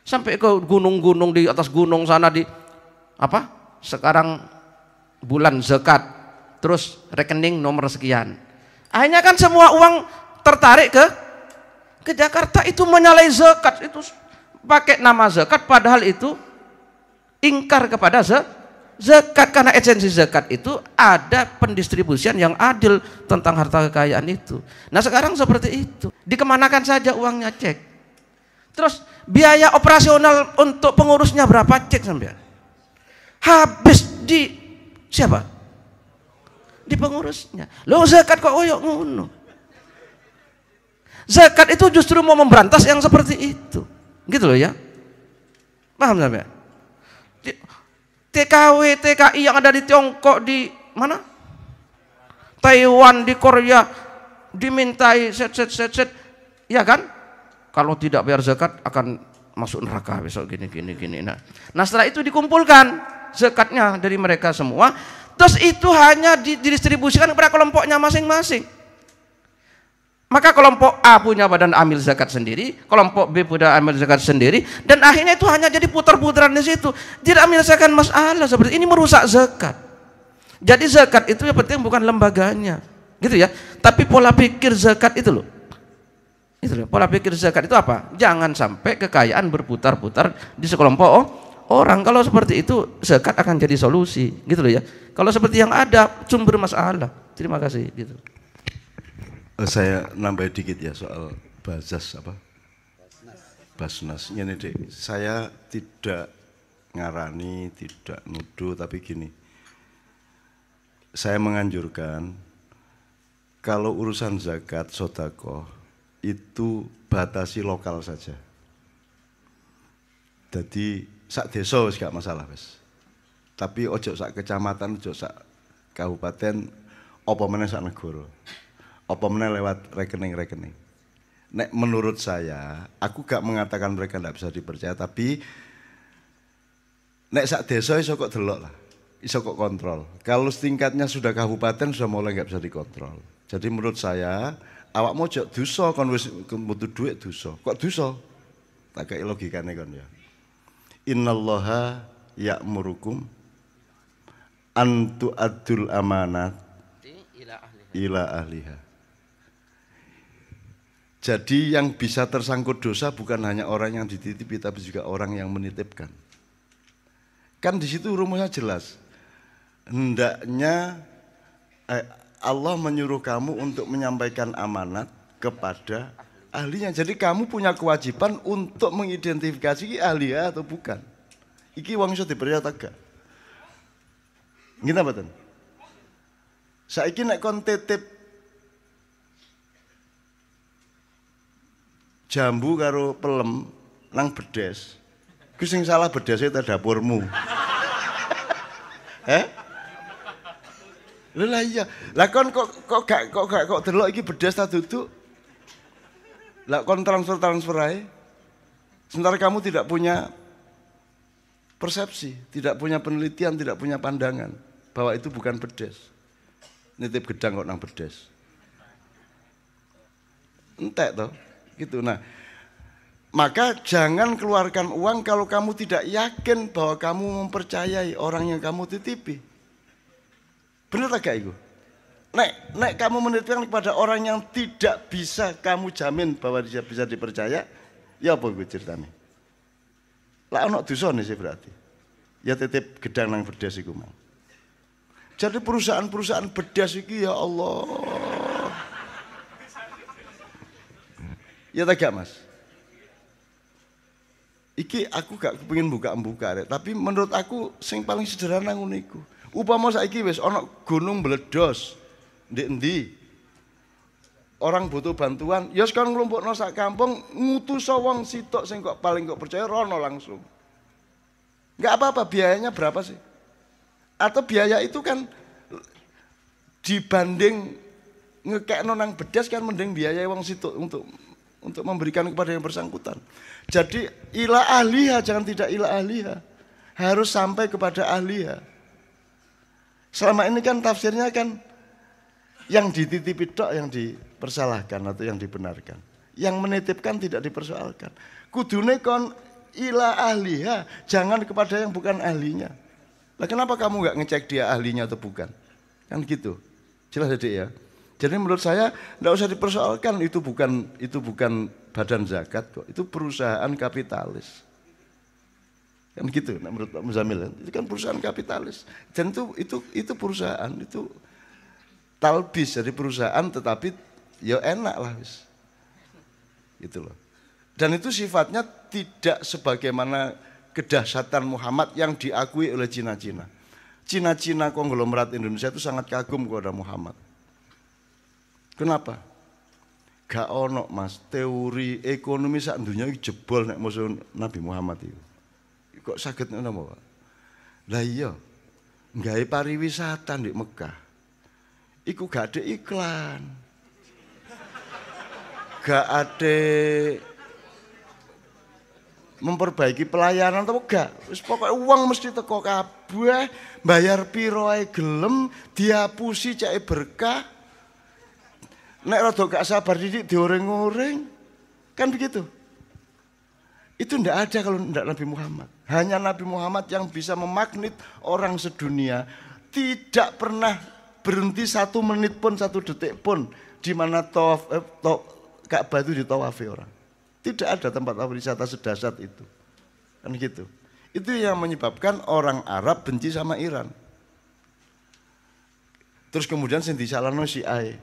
sampai ke gunung-gunung, di atas gunung sana di apa? Sekarang bulan zakat. Terus rekening nomor sekian. Akhirnya kan semua uang tertarik ke Jakarta, itu menyalahi zakat, itu pakai nama zakat padahal itu ingkar kepada zakat, karena esensi zakat itu ada pendistribusian yang adil tentang harta kekayaan itu. Nah sekarang seperti itu, dikemanakan saja uangnya, cek. Terus biaya operasional untuk pengurusnya berapa, cek sampean. Habis di siapa? Di pengurusnya. Loh zakat kok koyok ngono. Zakat itu justru mau memberantas yang seperti itu. Gitu loh ya. Paham sampean? TKW, TKI yang ada di Tiongkok, di mana? Taiwan, di Korea dimintai set. Ya kan? Kalau tidak bayar zakat akan masuk neraka besok gini. Nah setelah itu dikumpulkan zakatnya dari mereka semua, terus itu hanya didistribusikan kepada kelompoknya masing-masing. Maka kelompok A punya badan amil zakat sendiri, kelompok B punya amil zakat sendiri, dan akhirnya itu hanya jadi putar-putaran di situ. Tidak menyelesaikan masalah seperti ini, merusak zakat. Jadi zakat itu yang penting bukan lembaganya, gitu ya. Tapi pola pikir zakat itu loh. Itu loh, pola pikir zakat itu apa? Jangan sampai kekayaan berputar-putar di sekelompok orang. Kalau seperti itu zakat akan jadi solusi, gitu loh ya. Kalau seperti yang ada sumber masalah. Terima kasih, gitu. Saya nambah dikit ya soal Bazas apa? Basnas. Ini dek, saya tidak ngarani, tidak nuduh, tapi gini. Saya menganjurkan kalau urusan zakat, sodako itu batasi lokal saja. Jadi sak desa wis gak masalah wis. Tapi ojo sak kecamatan, ojo sak kabupaten, apa meneh sak negara. Apa meneh lewat rekening-rekening. Nek menurut saya, aku gak mengatakan mereka tidak bisa dipercaya, tapi nek sak desa iso kok delok lah, iso kok kontrol. Kalau tingkatnya sudah kabupaten sudah mulai gak bisa dikontrol. Jadi menurut saya, awak mojo dosa kon wis butuh duit dosa. Kok dosa? Tak kei logikane kon ya. Innallaha ya'murukum an tu'addul amanat ila ahliha. Jadi yang bisa tersangkut dosa bukan hanya orang yang dititipi, tapi juga orang yang menitipkan. Kan di situ rumusnya jelas. Hendaknya Allah menyuruh kamu untuk menyampaikan amanat kepada ahlinya. Jadi kamu punya kewajiban untuk mengidentifikasi ahlinya atau bukan. Iki wong iso dipercaya ta gak? Ngene mboten? Saiki nek kon titip jambu karo pelem nang bedes. Ku sing salah bedese ta dapurmu. Lha lah iya. Lah kon kok gak delok iki bedes ta duduk. Lah kon transfer ae. Sementara kamu tidak punya persepsi, tidak punya penelitian, tidak punya pandangan bahwa itu bukan bedes. Nitip gedang kok nang bedes. Entek toh. Gitu. Nah, maka jangan keluarkan uang kalau kamu tidak yakin bahwa kamu mempercayai orang yang kamu titipi. Benar tak gak itu? Nek kamu menitipkan kepada orang yang tidak bisa kamu jamin bahwa dia bisa dipercaya, ya apa gue ceritanya? Lah ono dosane sih berarti. Ya titip gedang nang bedas iku mang. Jadi perusahaan-perusahaan bedas iki ya Allah. Ya tak gak mas? Iki aku gak kepengin buka-buka rek, tapi menurut aku sing paling sederhana ngono iku. Upama saiki wis ana gunung meledos ndek endi orang butuh bantuan, ya sekarang nglumpukno sak kampung ngutus wong sitok sing kok paling kok percaya rono langsung. Enggak apa-apa, biayanya berapa sih? Atau biaya itu kan dibanding ngekekno nang bedas kan mending biaya wong sitok untuk memberikan kepada yang bersangkutan. Jadi ila ahliha, jangan tidak ila ahliha. Harus sampai kepada ahliha. Selama ini kan tafsirnya kan yang dititipi tok yang dipersalahkan atau yang dibenarkan. Yang menitipkan tidak dipersoalkan. Kudune kon ila ahliha, jangan kepada yang bukan ahlinya. Lah kenapa kamu nggak ngecek dia ahlinya atau bukan? Kan gitu. Jelas Adik ya. Jadi menurut saya enggak usah dipersoalkan, itu bukan badan zakat kok. Itu perusahaan kapitalis. Kan gitu menurut Pak Muzamil. Itu kan perusahaan kapitalis. Dan itu perusahaan, itu talbis, jadi perusahaan tetapi ya enak lah wis. Gitu loh. Dan itu sifatnya tidak sebagaimana kedahsyatan Muhammad yang diakui oleh Cina-Cina. Cina-Cina konglomerat Indonesia itu sangat kagum kepada Muhammad. Kenapa? Gak ono Mas, teori ekonomi sak dunia jebol nek musuh Nabi Muhammad itu. Kok saged ngono Pak? Lah iya, nggawe pariwisata di Mekah. Iku gak ada iklan. Gak ada memperbaiki pelayanan atau gak. Wis pokoke uang mesti teko kabeh, bayar piro ae gelem, dihapusi cake berkah. Nek rada gak sabar didik dioreng-oreng. Kan begitu. Itu ndak ada kalau ndak Nabi Muhammad. Hanya Nabi Muhammad yang bisa memagnet orang sedunia. Tidak pernah berhenti 1 menit pun, 1 detik pun di mana Ka'bah itu ditawafi orang. Tidak ada tempat wisata sedasat itu. Kan gitu. Itu yang menyebabkan orang Arab benci sama Iran. Terus kemudian sing disalahno Syiah.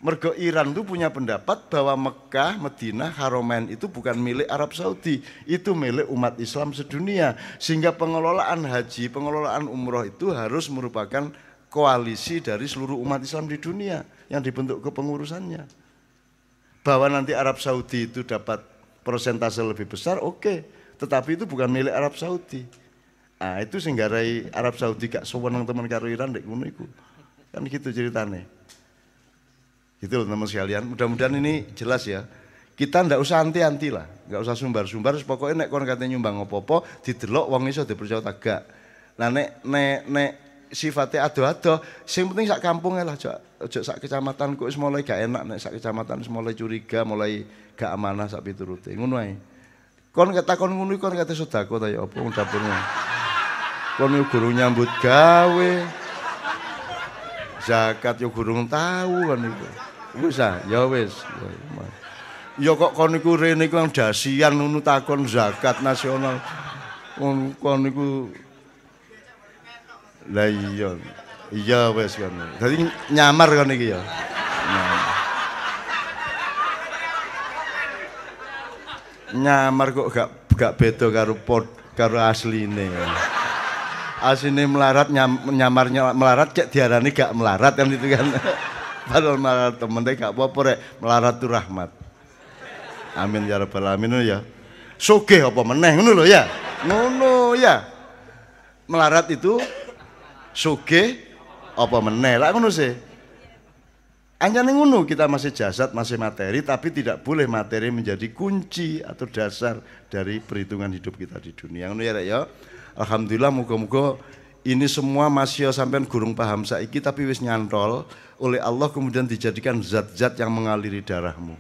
Mergo Iran itu punya pendapat bahwa Mekah, Madinah, Haramain itu bukan milik Arab Saudi, itu milik umat Islam sedunia. Sehingga pengelolaan haji, pengelolaan umroh itu harus merupakan koalisi dari seluruh umat Islam di dunia yang dibentuk kepengurusannya. Bahwa nanti Arab Saudi itu dapat persentase lebih besar, oke. Tetapi itu bukan milik Arab Saudi. Nah itu singgarai Arab Saudi gak sewenang teman karo Iran dek ngono iku. Kan gitu ceritane. Gitu loh teman sekalian, mudah-mudahan ini jelas ya. Kita ndak usah anti-anti lah, nggak usah sumbar-sumbar. Pokoknya nek kon katanya nyumbang apa-apa, didelok wong iso dipercaya tak gak. Nah nek sifatnya ado-ado, sing penting sak kampung lah, ojo sak kecamatan kok wis mulai gak enak, nek sak kecamatan wis mulai curiga, mulai gak amanah sak piturute. Ngono ae. Kon ketakon ngono kon kate sedekah ta ya apa wong dapurmu. Kon yo gurung nyambut gawe. Zakat yo gurung tahu kan iku. Wis ya wis. Ya kok kon niku rene iku dasian ngono takon zakat nasional. Kon niku lah iya. Iya wis kan. Dadi nyamar kan iki ya. Nyamar kok gak beda karo asline. Asline melarat nyamarnya melarat cek diarani gak melarat kan itu kan. Padahal melarat temen gak apa-apa rek, melarat itu rahmat. Amin ya rabbal alamin ya. Sugih apa meneh ngono lho ya. Ngono ya. Melarat itu sugih apa meneh lah ngono sih. Anjane ngono, kita masih jasad, masih materi, tapi tidak boleh materi menjadi kunci atau dasar dari perhitungan hidup kita di dunia. Ngono ya rek ya. Alhamdulillah muga-muga ini semua masih sampean gurung paham saiki tapi wis nyantol oleh Allah kemudian dijadikan zat-zat yang mengaliri darahmu.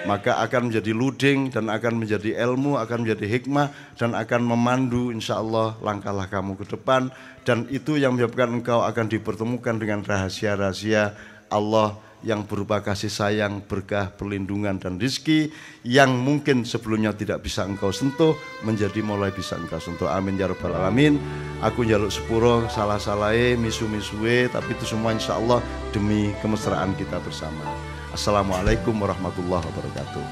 Maka akan menjadi luding dan akan menjadi ilmu, akan menjadi hikmah dan akan memandu insyaallah langkah kamu ke depan, dan itu yang menyebabkan engkau akan dipertemukan dengan rahasia-rahasia Allah yang berupa kasih sayang, berkah, perlindungan dan rizki yang mungkin sebelumnya tidak bisa engkau sentuh menjadi mulai bisa engkau sentuh. Amin ya rabbal alamin. Aku njaluk sepuro salah-salahe misu-misue, tapi itu semua insyaallah demi kemesraan kita bersama. Assalamualaikum warahmatullahi wabarakatuh.